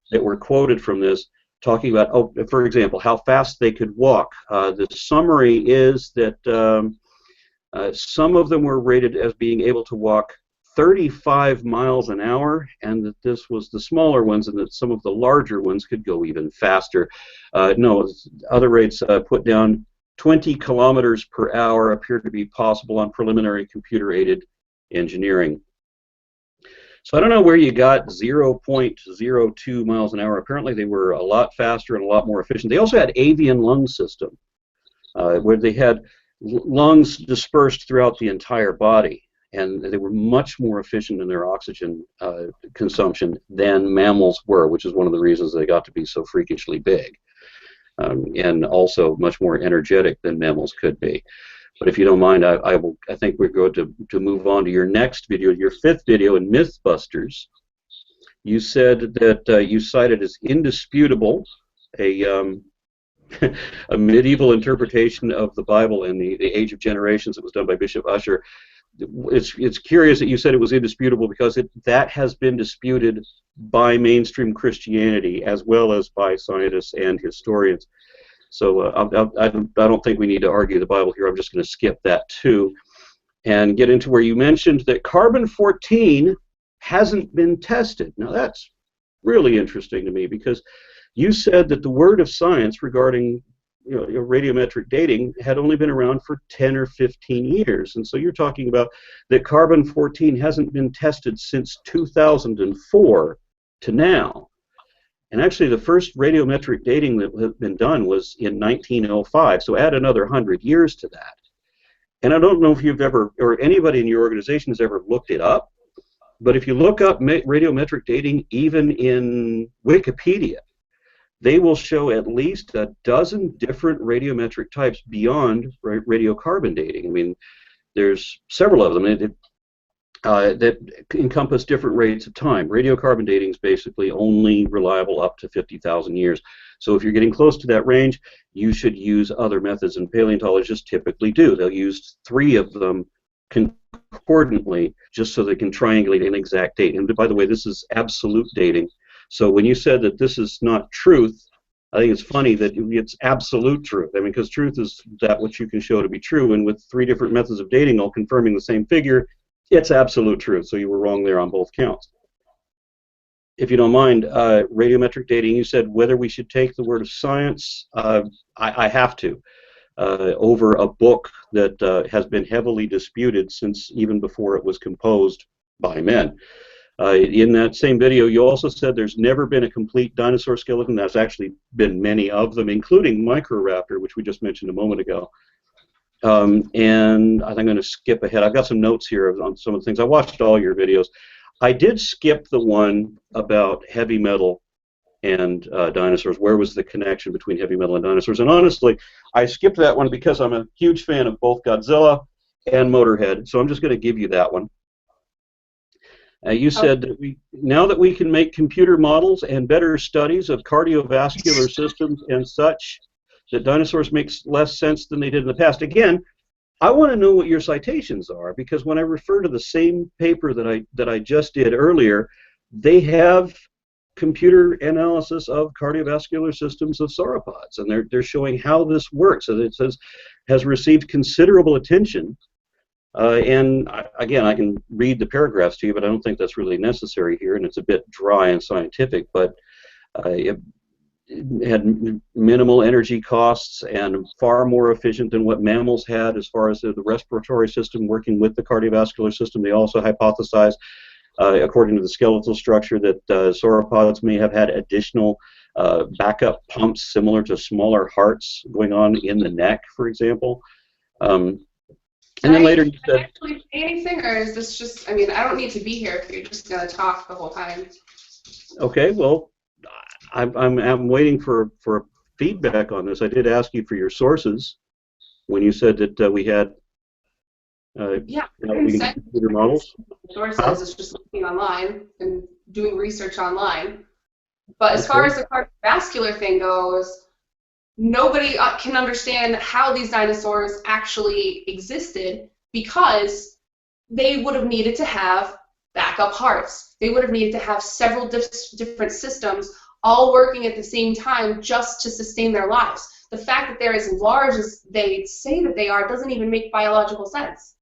that were quoted from this talking about, for example, how fast they could walk. The summary is that some of them were rated as being able to walk 35 miles an hour, and that this was the smaller ones, and that some of the larger ones could go even faster. No, other rates put down 20 kilometers per hour appear to be possible on preliminary computer-aided engineering. So I don't know where you got 0.02 miles an hour. Apparently they were a lot faster and a lot more efficient. They also had avian lung system, where they had lungs dispersed throughout the entire body, and they were much more efficient in their oxygen consumption than mammals were, which is one of the reasons they got to be so freakishly big, and also much more energetic than mammals could be. But if you don't mind, I think we're going to move on to your next video, your 5th video in Mythbusters. You said that you cited as indisputable a a medieval interpretation of the Bible in the Age of Generations that was done by Bishop Ussher. It's curious that you said it was indisputable, because that has been disputed by mainstream Christianity as well as by scientists and historians. So I don't think we need to argue the Bible here. I'm just going to skip that too and get into where you mentioned that carbon-14 hasn't been tested. Now that's really interesting to me, because you said that the word of science regarding radiometric dating had only been around for 10 or 15 years. And so you're talking about that carbon-14 hasn't been tested since 2004 to now. And actually, the first radiometric dating that had been done was in 1905, so add another 100 years to that. And I don't know if you've ever, or anybody in your organization has ever looked it up, but if you look up radiometric dating, even in Wikipedia, they will show at least a dozen different radiometric types beyond radiocarbon dating. I mean, there's several of them that encompass different rates of time. Radiocarbon dating is basically only reliable up to 50,000 years. So if you're getting close to that range, you should use other methods, and paleontologists typically do. They'll use 3 of them concordantly just so they can triangulate an exact date. And by the way, this is absolute dating. So when you said that this is not truth, I think it's funny that it's absolute truth. I mean, because truth is that which you can show to be true, and with 3 different methods of dating all confirming the same figure, it's absolute truth. So you were wrong there on both counts. If you don't mind, radiometric dating, you said whether we should take the word of science. I have to, over a book that has been heavily disputed since even before it was composed by men. In that same video, you also said there's never been a complete dinosaur skeleton. There's actually been many of them, including Microraptor, which we just mentioned a moment ago. And I think I'm going to skip ahead. I've got some notes here on some of the things. I watched all your videos. I did skip the one about heavy metal and dinosaurs. Where was the connection between heavy metal and dinosaurs? And honestly, I skipped that one because I'm a huge fan of both Godzilla and Motorhead. So I'm just going to give you that one. You said that now that we can make computer models and better studies of cardiovascular systems and such, that dinosaurs makes less sense than they did in the past. Again, I want to know what your citations are, because when I refer to the same paper that I just did earlier, they have computer analysis of cardiovascular systems of sauropods, and they're showing how this works. And it says has received considerable attention. And again, I can read the paragraphs to you, but I don't think that's really necessary here, and it's a bit dry and scientific. But it had minimal energy costs and far more efficient than what mammals had as far as the respiratory system working with the cardiovascular system. They also hypothesized, according to the skeletal structure, that sauropods may have had additional backup pumps similar to smaller hearts going on in the neck, for example. And then later you said... Can I actually say anything, or is this just... I mean, I don't need to be here if you're just going to talk the whole time. Okay, well... I'm waiting for feedback on this. I did ask you for your sources when you said that we had computer models. Sources is just looking online and doing research online. But as far as the cardiovascular thing goes, nobody can understand how these dinosaurs actually existed, because they would have needed to have backup hearts. They would have needed to have several different systems all working at the same time just to sustain their lives. The fact that they're as large as they say that they are doesn't even make biological sense.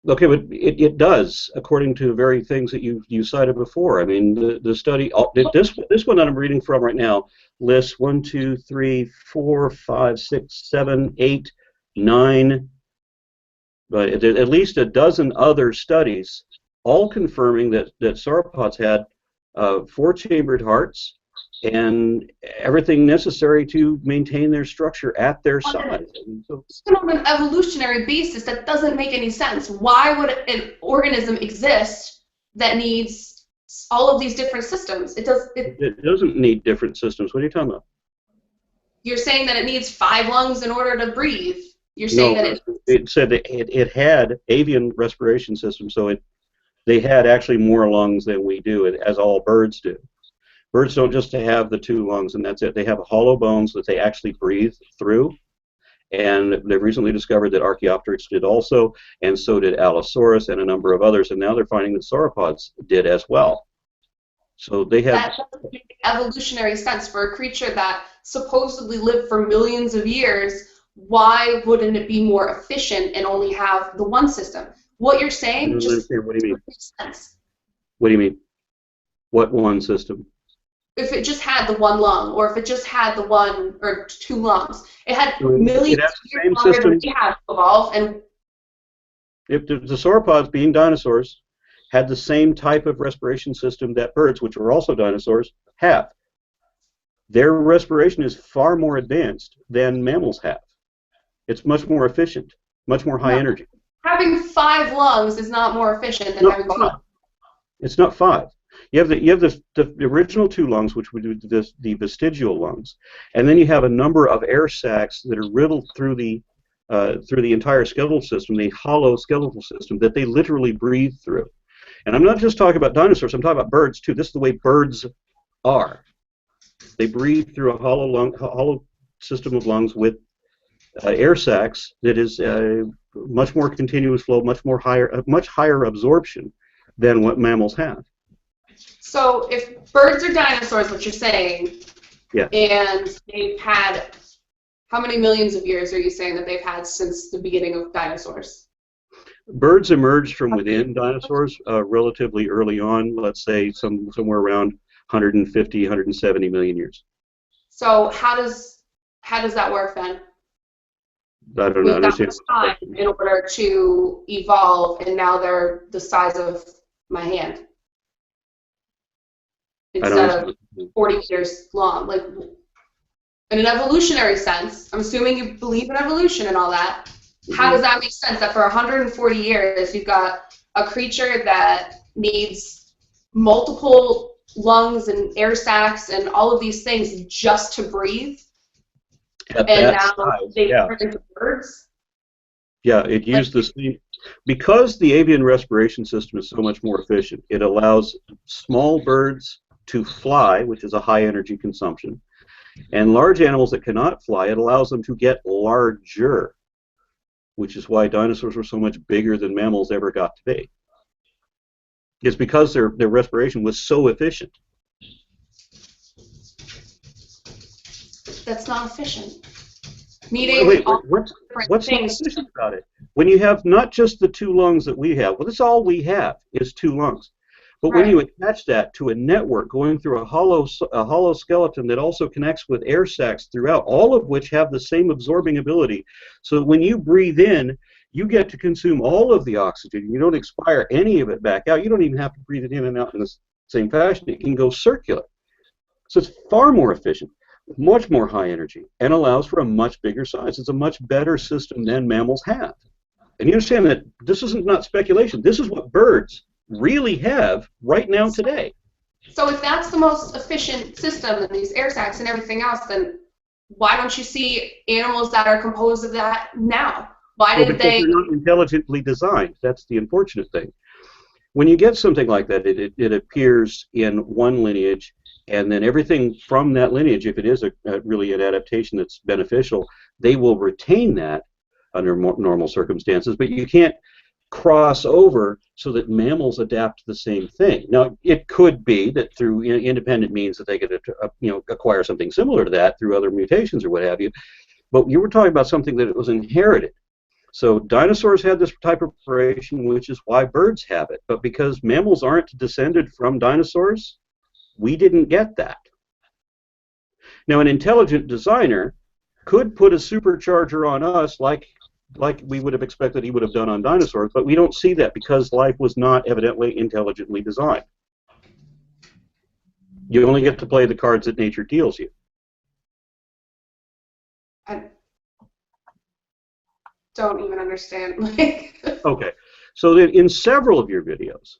Okay, but it does, according to the very things that you cited before. I mean, the study, this one that I'm reading from right now lists 1, 2, 3, 4, 5, 6, 7, 8, 9, but at least a dozen other studies all confirming that sauropods had four-chambered hearts and everything necessary to maintain their structure at their size. So, on an evolutionary basis, that doesn't make any sense. Why would an organism exist that needs all of these different systems? It doesn't need different systems. What are you talking about? You're saying that it needs 5 lungs in order to breathe. You're saying that it said that it had avian respiration system, so they had actually more lungs than we do, as all birds do. Birds don't just have the 2 lungs and that's it. They have hollow bones that they actually breathe through, and they've recently discovered that archaeopteryx did also, and so did Allosaurus and a number of others, and now they're finding that sauropods did as well. So they have... That doesn't make evolutionary sense for a creature that supposedly lived for millions of years. Why wouldn't it be more efficient and only have the one system? What you're saying just what do you mean? Makes sense. What do you mean? What one system? If it just had the 1 lung, or if it just had the 1 or 2 lungs, it had millions of years longer than we have evolved. And if the sauropods, being dinosaurs, had the same type of respiration system that birds, which are also dinosaurs, have. Their respiration is far more advanced than mammals have. It's much more efficient, much more high energy. Having 5 lungs is not more efficient than having 2. It's not 5. You have the original 2 lungs, which would be the vestigial lungs, and then you have a number of air sacs that are riddled through the entire skeletal system, the hollow skeletal system that they literally breathe through. And I'm not just talking about dinosaurs, I'm talking about birds too. This is the way birds are. They breathe through a hollow system of lungs with air sacs that is much more continuous flow, much higher absorption than what mammals have. So if birds are dinosaurs, what you're saying, yeah, and they've had, how many millions of years are you saying that they've had since the beginning of dinosaurs? Birds emerged from within dinosaurs relatively early on, let's say somewhere around 150, 170 million years. So how does that work then? I don't understand. Time in order to evolve, and now they're the size of my hand instead of 40 years long. Like, in an evolutionary sense, I'm assuming you believe in evolution and all that. How does that make sense that for 140 years you've got a creature that needs multiple lungs and air sacs and all of these things just to breathe? And now they turn into birds? Yeah, it used the same. Because the avian respiration system is so much more efficient, it allows small birds to fly, which is a high energy consumption, and large animals that cannot fly, it allows them to get larger, which is why dinosaurs were so much bigger than mammals ever got to be. It's because their respiration was so efficient. That's not efficient. What's not efficient about it? When you have not just the 2 lungs that we have, well, that's all we have is 2 lungs. But when you attach that to a network going through a hollow skeleton that also connects with air sacs throughout, all of which have the same absorbing ability, so that when you breathe in, you get to consume all of the oxygen. You don't expire any of it back out. You don't even have to breathe it in and out in the same fashion. It can go circular. So it's far more efficient, much more high energy, and allows for a much bigger size. It's a much better system than mammals have. And you understand that this is not speculation. This is what birds really have right now today. So if that's the most efficient system and these air sacs and everything else, then why don't you see animals that are composed of that now? Why didn't they? They're not intelligently designed. That's the unfortunate thing. When you get something like that, it appears in one lineage, and then everything from that lineage, if it is really an adaptation that's beneficial, they will retain that under normal circumstances, but you can't cross over so that mammals adapt the same thing. Now, it could be that through independent means that they could acquire something similar to that through other mutations or what have you, but you were talking about something that was inherited. So dinosaurs had this type of preparation, which is why birds have it, but because mammals aren't descended from dinosaurs, we didn't get that. Now, an intelligent designer could put a supercharger on us like like we would have expected he would have done on dinosaurs, but we don't see that because life was not evidently intelligently designed. You only get to play the cards that nature deals you. I don't even understand. Okay, so then in several of your videos,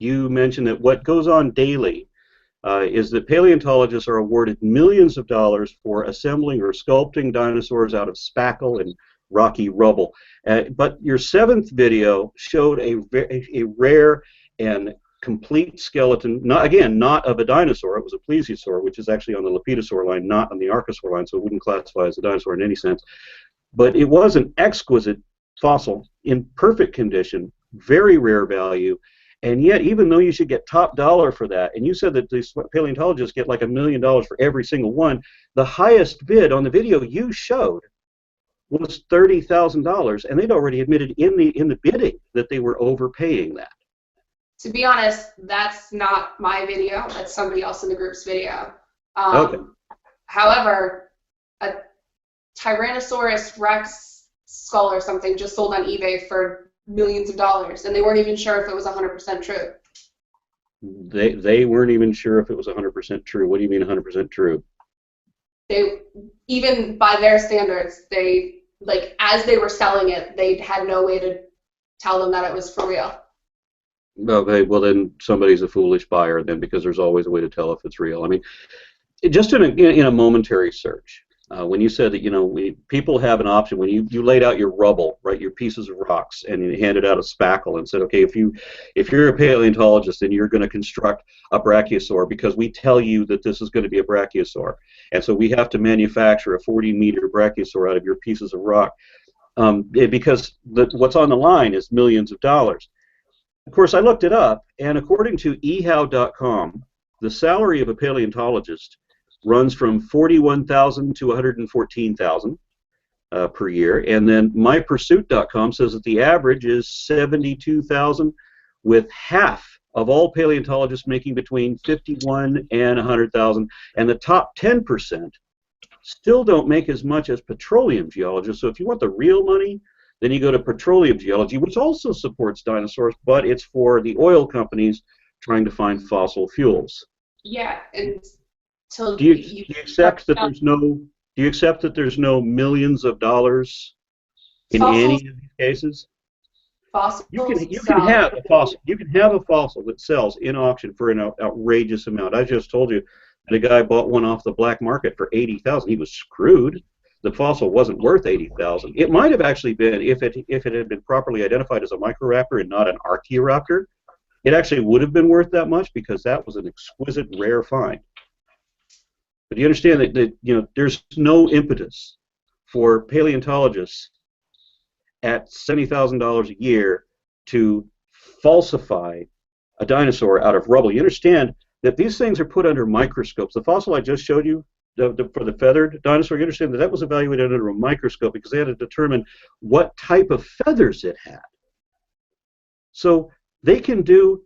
you mentioned that what goes on daily is that paleontologists are awarded millions of dollars for assembling or sculpting dinosaurs out of spackle and rocky rubble. But your 7th video showed a rare and complete skeleton, not of a dinosaur. It was a plesiosaur, which is actually on the Leptosaur line, not on the Archosaur line, so it wouldn't classify as a dinosaur in any sense. But it was an exquisite fossil in perfect condition, very rare value, and yet even though you should get top dollar for that, and you said that these paleontologists get like $1 million for every single one, the highest bid on the video you showed was $30,000, and they'd already admitted in the bidding that they were overpaying that. To be honest, that's not my video. That's somebody else in the group's video. Okay. However, a Tyrannosaurus Rex skull or something just sold on eBay for millions of dollars, and they weren't even sure if it was 100% true. They weren't even sure if it was 100% true. What do you mean 100% true? They, even by their standards, they, like, as they were selling it, they had no way to tell them that it was for real. Okay, well then somebody's a foolish buyer then, because there's always a way to tell if it's real. I mean, just in a momentary search, when you said that people have an option, when you laid out your rubble, right, your pieces of rocks, and you handed out a spackle and said, okay, if you're a paleontologist and you're going to construct a Brachiosaur because we tell you that this is going to be a Brachiosaur, and so we have to manufacture a 40-meter Brachiosaur out of your pieces of rock, because what's on the line is millions of dollars. Of course, I looked it up, and according to ehow.com, the salary of a paleontologist runs from $41,000 to $114,000 per year, and then mypursuit.com says that the average is $72,000, with half of all paleontologists making between $51,000 and $100,000, and the top 10% still don't make as much as petroleum geologists. So if you want the real money, then you go to petroleum geology, which also supports dinosaurs, but it's for the oil companies trying to find fossil fuels. Yeah, and till do you accept that there's no? Do you accept that there's no millions of dollars in any of these cases? Fossils. You can have a fossil. You can have a fossil that sells in auction for an outrageous amount. I just told you that a guy bought one off the black market for $80,000. He was screwed. The fossil wasn't worth $80,000. It might have actually been, if it had been properly identified as a Microraptor and not an Archaeopteryx, it actually would have been worth that much, because that was an exquisite, rare find. But you understand that there's no impetus for paleontologists at $70,000 a year to falsify a dinosaur out of rubble. You understand that these things are put under microscopes. The fossil I just showed you, for the feathered dinosaur, you understand that was evaluated under a microscope because they had to determine what type of feathers it had. So they can do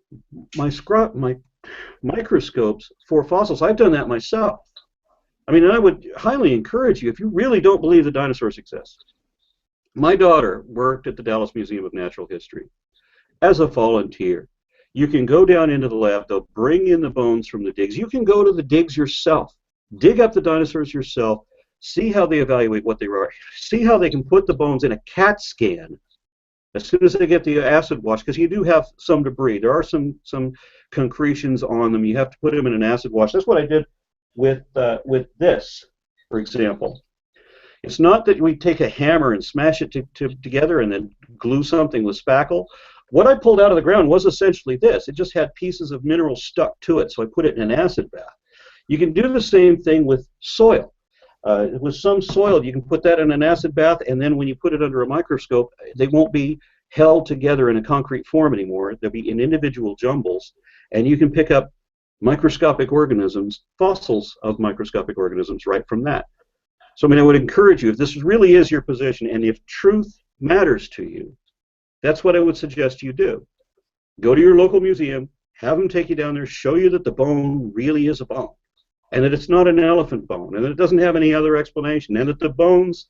microscopes for fossils. I've done that myself. I mean, I would highly encourage you, if you really don't believe that dinosaurs exist. My daughter worked at the Dallas Museum of Natural History as a volunteer. You can go down into the lab, they'll bring in the bones from the digs. You can go to the digs yourself. Dig up the dinosaurs yourself, see how they evaluate what they are, see how they can put the bones in a CAT scan as soon as they get the acid wash, because you do have some debris. There are some concretions on them. You have to put them in an acid wash. That's what I did with this, for example. It's not that we take a hammer and smash it together and then glue something with spackle. What I pulled out of the ground was essentially this. It just had pieces of mineral stuck to it, so I put it in an acid bath. You can do the same thing with soil. With some soil, you can put that in an acid bath, and then when you put it under a microscope, they won't be held together in a concrete form anymore. They'll be in individual jumbles, and you can pick up microscopic organisms, fossils of microscopic organisms, right from that. So I mean, I would encourage you, if this really is your position, and if truth matters to you, that's what I would suggest you do. Go to your local museum, have them take you down there, show you that the bone really is a bone, and that it's not an elephant bone, and that it doesn't have any other explanation, and that the bones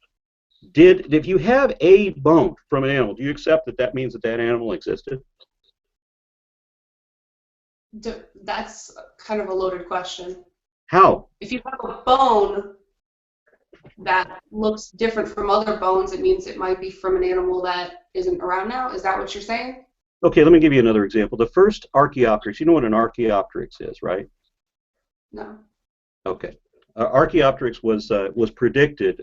if you have a bone from an animal, do you accept that that means that that animal existed? That's kind of a loaded question. How? If you have a bone that looks different from other bones, it means it might be from an animal that isn't around now. Is that what you're saying? Okay, let me give you another example. The first archaeopteryx, you know what an archaeopteryx is, right? No. Okay. Archaeopteryx was predicted.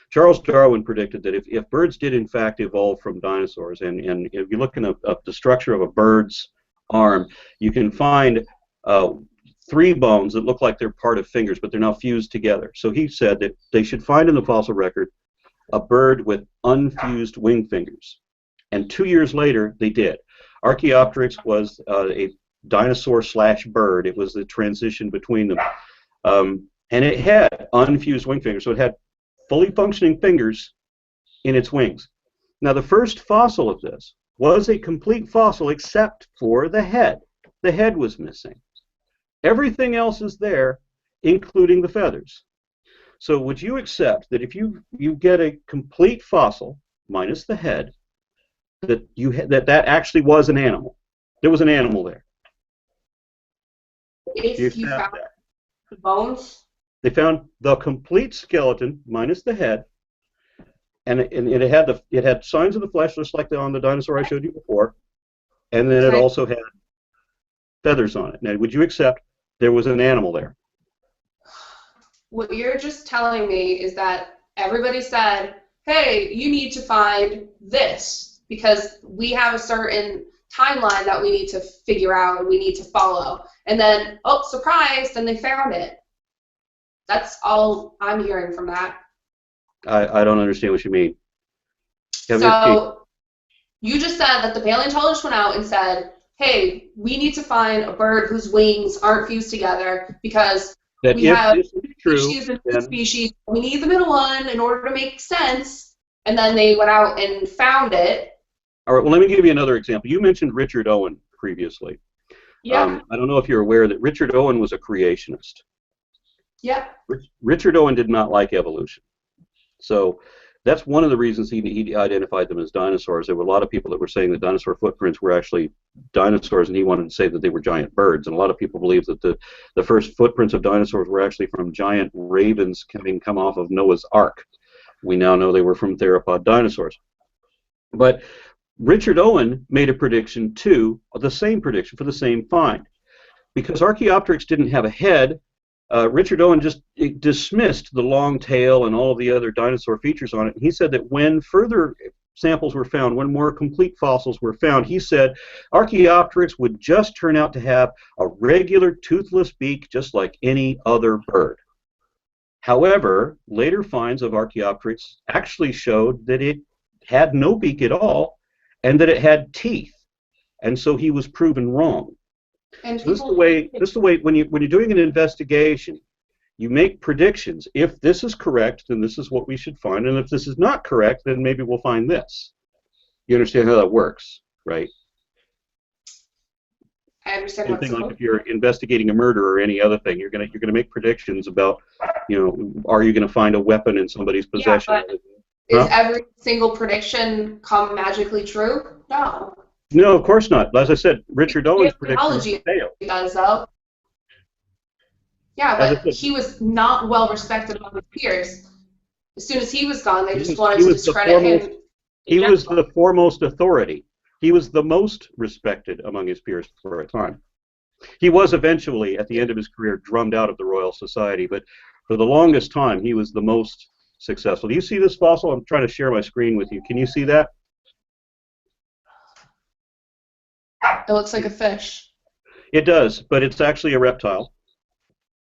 Charles Darwin predicted that if birds did in fact evolve from dinosaurs, and if you look up the structure of a bird's arm, you can find 3 bones that look like they're part of fingers, but they're now fused together. So he said that they should find in the fossil record a bird with unfused wing fingers. And 2 years later, they did. Archaeopteryx was a dinosaur/bird. It was the transition between them. And it had unfused wing fingers, so it had fully functioning fingers in its wings. Now, the first fossil of this was a complete fossil except for the head. The head was missing. Everything else is there, including the feathers. So would you accept that if you get a complete fossil, minus the head, that actually was an animal? There was an animal there. If you found the bones? They found the complete skeleton, minus the head, and it had signs of the flesh, just like on the dinosaur I showed you before, and then it also had feathers on it. Now, would you accept there was an animal there? What you're just telling me is that everybody said, hey, you need to find this because we have a certain timeline that we need to figure out and we need to follow. And then, oh, surprise, then they found it. That's all I'm hearing from that. I don't understand what you mean. So you just said that the paleontologist went out and said, hey, we need to find a bird whose wings aren't fused together because we have species and species. We need the middle one in order to make sense. And then they went out and found it. All right, well, let me give you another example. You mentioned Richard Owen previously. Yeah. I don't know if you're aware that Richard Owen was a creationist. Yeah. Richard Owen did not like evolution. So that's one of the reasons he identified them as dinosaurs. There were a lot of people that were saying that dinosaur footprints were actually dinosaurs, and he wanted to say that they were giant birds. And a lot of people believe that the first footprints of dinosaurs were actually from giant ravens having come off of Noah's Ark. We now know they were from theropod dinosaurs. But Richard Owen made a prediction too, the same prediction for the same find. Because Archaeopteryx didn't have a head, Richard Owen just dismissed the long tail and all of the other dinosaur features on it. And he said that when further samples were found, when more complete fossils were found, he said Archaeopteryx would just turn out to have a regular toothless beak just like any other bird. However, later finds of Archaeopteryx actually showed that it had no beak at all and that it had teeth. And so he was proven wrong. And so this is the way when you're doing an investigation, you make predictions. If this is correct, then this is what we should find, and if this is not correct, then maybe we'll find this. You understand how that works, right? I understand. Same thing like if you're investigating a murder or any other thing, you're gonna make predictions about, are you gonna find a weapon in somebody's possession? Yeah, but is every single prediction come magically true? No. No, of course not. As I said, Richard Owen's prediction failed. Does though. Yeah, but he was not well respected among his peers. As soon as he was gone, they just wanted to discredit him. He was the foremost authority. He was the most respected among his peers for a time. He was eventually, at the end of his career, drummed out of the Royal Society, but for the longest time, he was the most successful. Do you see this fossil? I'm trying to share my screen with you. Can you see that? It looks like a fish. It does, but it's actually a reptile.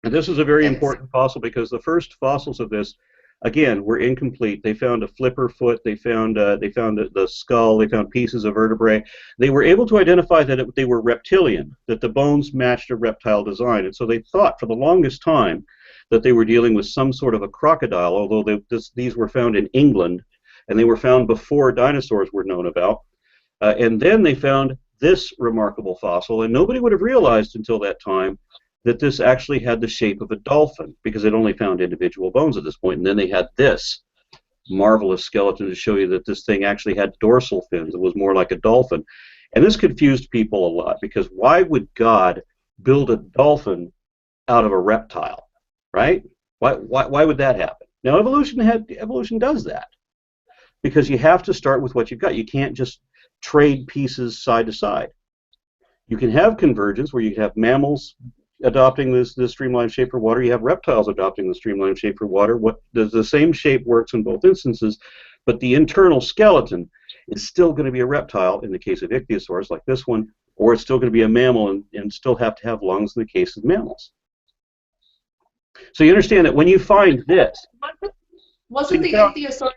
And this is a very important fossil because the first fossils of this, again, were incomplete. They found a flipper foot. They found the skull. They found pieces of vertebrae. They were able to identify that they were reptilian, that the bones matched a reptile design. And so they thought for the longest time that they were dealing with some sort of a crocodile, although these were found in England, and they were found before dinosaurs were known about. And then they found this remarkable fossil, and nobody would have realized until that time that this actually had the shape of a dolphin, because it only found individual bones at this point, and then they had this. marvelous skeleton to show you that this thing actually had dorsal fins. It was more like a dolphin. And this confused people a lot, because why would God build a dolphin out of a reptile, right? Why would that happen? Now, evolution does that, because you have to start with what you've got. You can't just trade pieces side to side. You can have convergence where you have mammals adopting this streamlined shape for water. You have reptiles adopting the streamlined shape for water. The same shape works in both instances, but the internal skeleton is still going to be a reptile in the case of ichthyosaurs like this one, or it's still going to be a mammal and still have to have lungs in the case of mammals. So you understand that when you find this... Wasn't the ichthyosaur...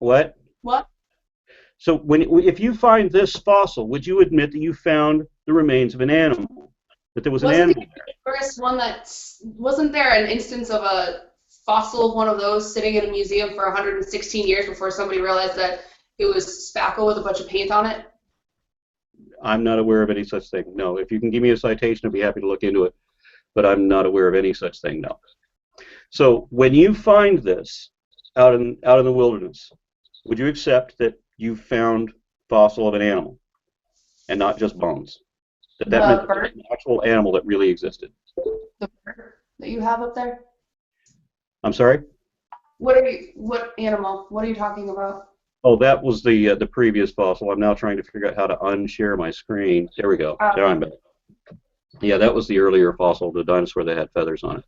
What? What? So if you find this fossil, would you admit that you found the remains of an animal? That there was an animal there? Wasn't there an instance of a fossil of one of those sitting in a museum for 116 years before somebody realized that it was spackle with a bunch of paint on it? I'm not aware of any such thing, no. If you can give me a citation, I'd be happy to look into it. But I'm not aware of any such thing, no. So when you find this out in the wilderness, would you accept that you found fossil of an animal and not just bones? That meant that an actual animal that really existed? The bird that you have up there? I'm sorry? What animal? What are you talking about? Oh, that was the previous fossil. I'm now trying to figure out how to unshare my screen. There we go. There I'm back. Yeah, that was the earlier fossil, the dinosaur that had feathers on it.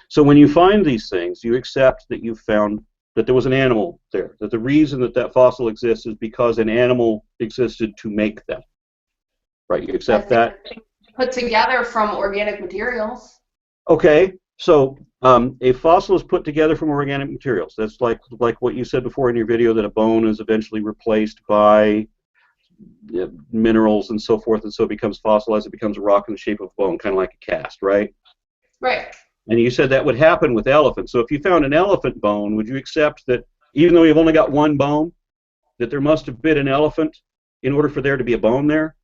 So when you find these things, you accept that you found that there was an animal there, that the reason that fossil exists is because an animal existed to make them. Right, you accept that? Put together from organic materials. Okay, so a fossil is put together from organic materials. That's like what you said before in your video, that a bone is eventually replaced by minerals and so forth, and so it becomes fossilized. It becomes a rock in the shape of a bone, kind of like a cast, right? Right. And you said that would happen with elephants. So if you found an elephant bone, would you accept that even though you've only got one bone, that there must have been an elephant in order for there to be a bone there?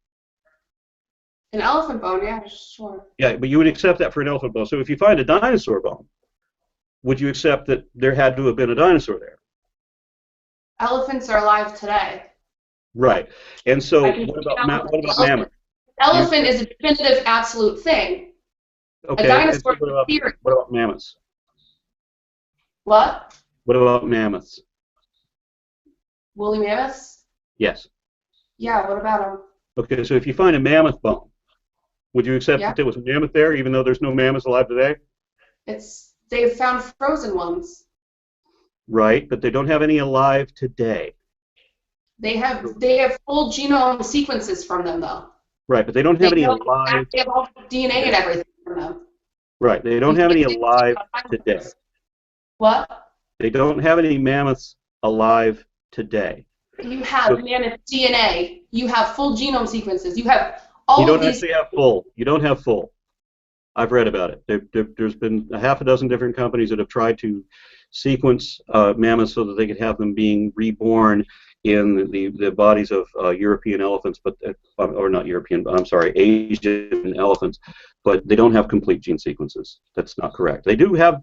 An elephant bone, yeah, sure. Yeah, but you would accept that for an elephant bone. So if you find a dinosaur bone, would you accept that there had to have been a dinosaur there? Elephants are alive today. Right. And so what about mammoth? Elephant is a definitive absolute thing. Okay. A dinosaur is a theory. What about mammoths? What? What about mammoths? Woolly mammoths? Yes. Yeah, what about them? Okay, so if you find a mammoth bone, would you accept that there was a mammoth there, even though there's no mammoths alive today? They've found frozen ones. Right, but they don't have any alive today. They have full genome sequences from them, though. Right, but they don't have any alive. They have all the DNA and everything from them. Right, they don't have any alive today. What? They don't have any mammoths alive today. You have mammoth DNA. You have full genome sequences. You have all of these. You don't actually have full. You don't have full. I've read about it. There's been a half a dozen different companies that have tried to sequence mammoths so that they could have them being reborn in the bodies of European elephants, but or not European, but I'm sorry, Asian elephants, but they don't have complete gene sequences. That's not correct. They do have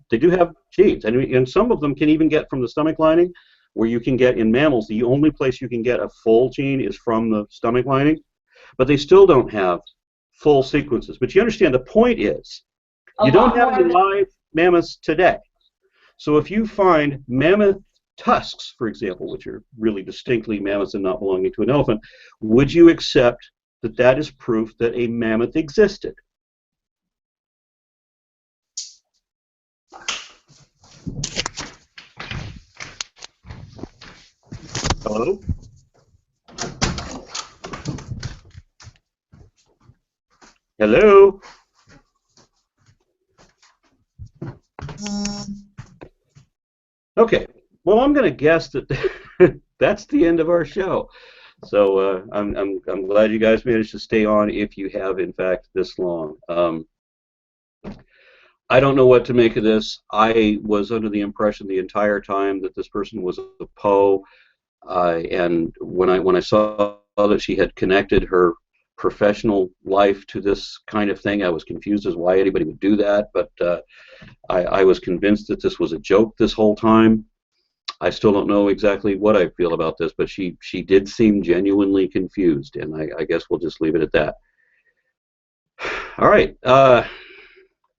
genes, and some of them can even get from the stomach lining, where you can get in mammals. The only place you can get a full gene is from the stomach lining, but they still don't have full sequences. But you understand the point is, you don't have any live mammoths today. So if you find mammoth tusks, for example, which are really distinctly mammoths and not belonging to an elephant, would you accept that that is proof that a mammoth existed? Hello? Hello? Okay. Well, I'm going to guess that that's the end of our show. So I'm glad you guys managed to stay on, if you have, in fact, this long. I don't know what to make of this. I was under the impression the entire time that this person was a Poe, and when I saw that she had connected her professional life to this kind of thing, I was confused as why anybody would do that. But I was convinced that this was a joke this whole time. I still don't know exactly what I feel about this, but she did seem genuinely confused, and I guess we'll just leave it at that. All right.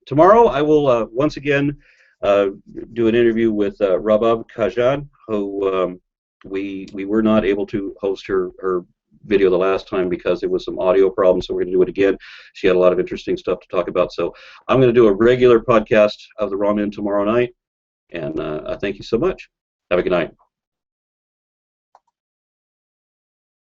Tomorrow I will once again do an interview with Rabab Kajan, who we were not able to host her video the last time because there was some audio problems, so we're going to do it again. She had a lot of interesting stuff to talk about, so I'm going to do a regular podcast of the Raw Men tomorrow night, and thank you so much. Have a good night.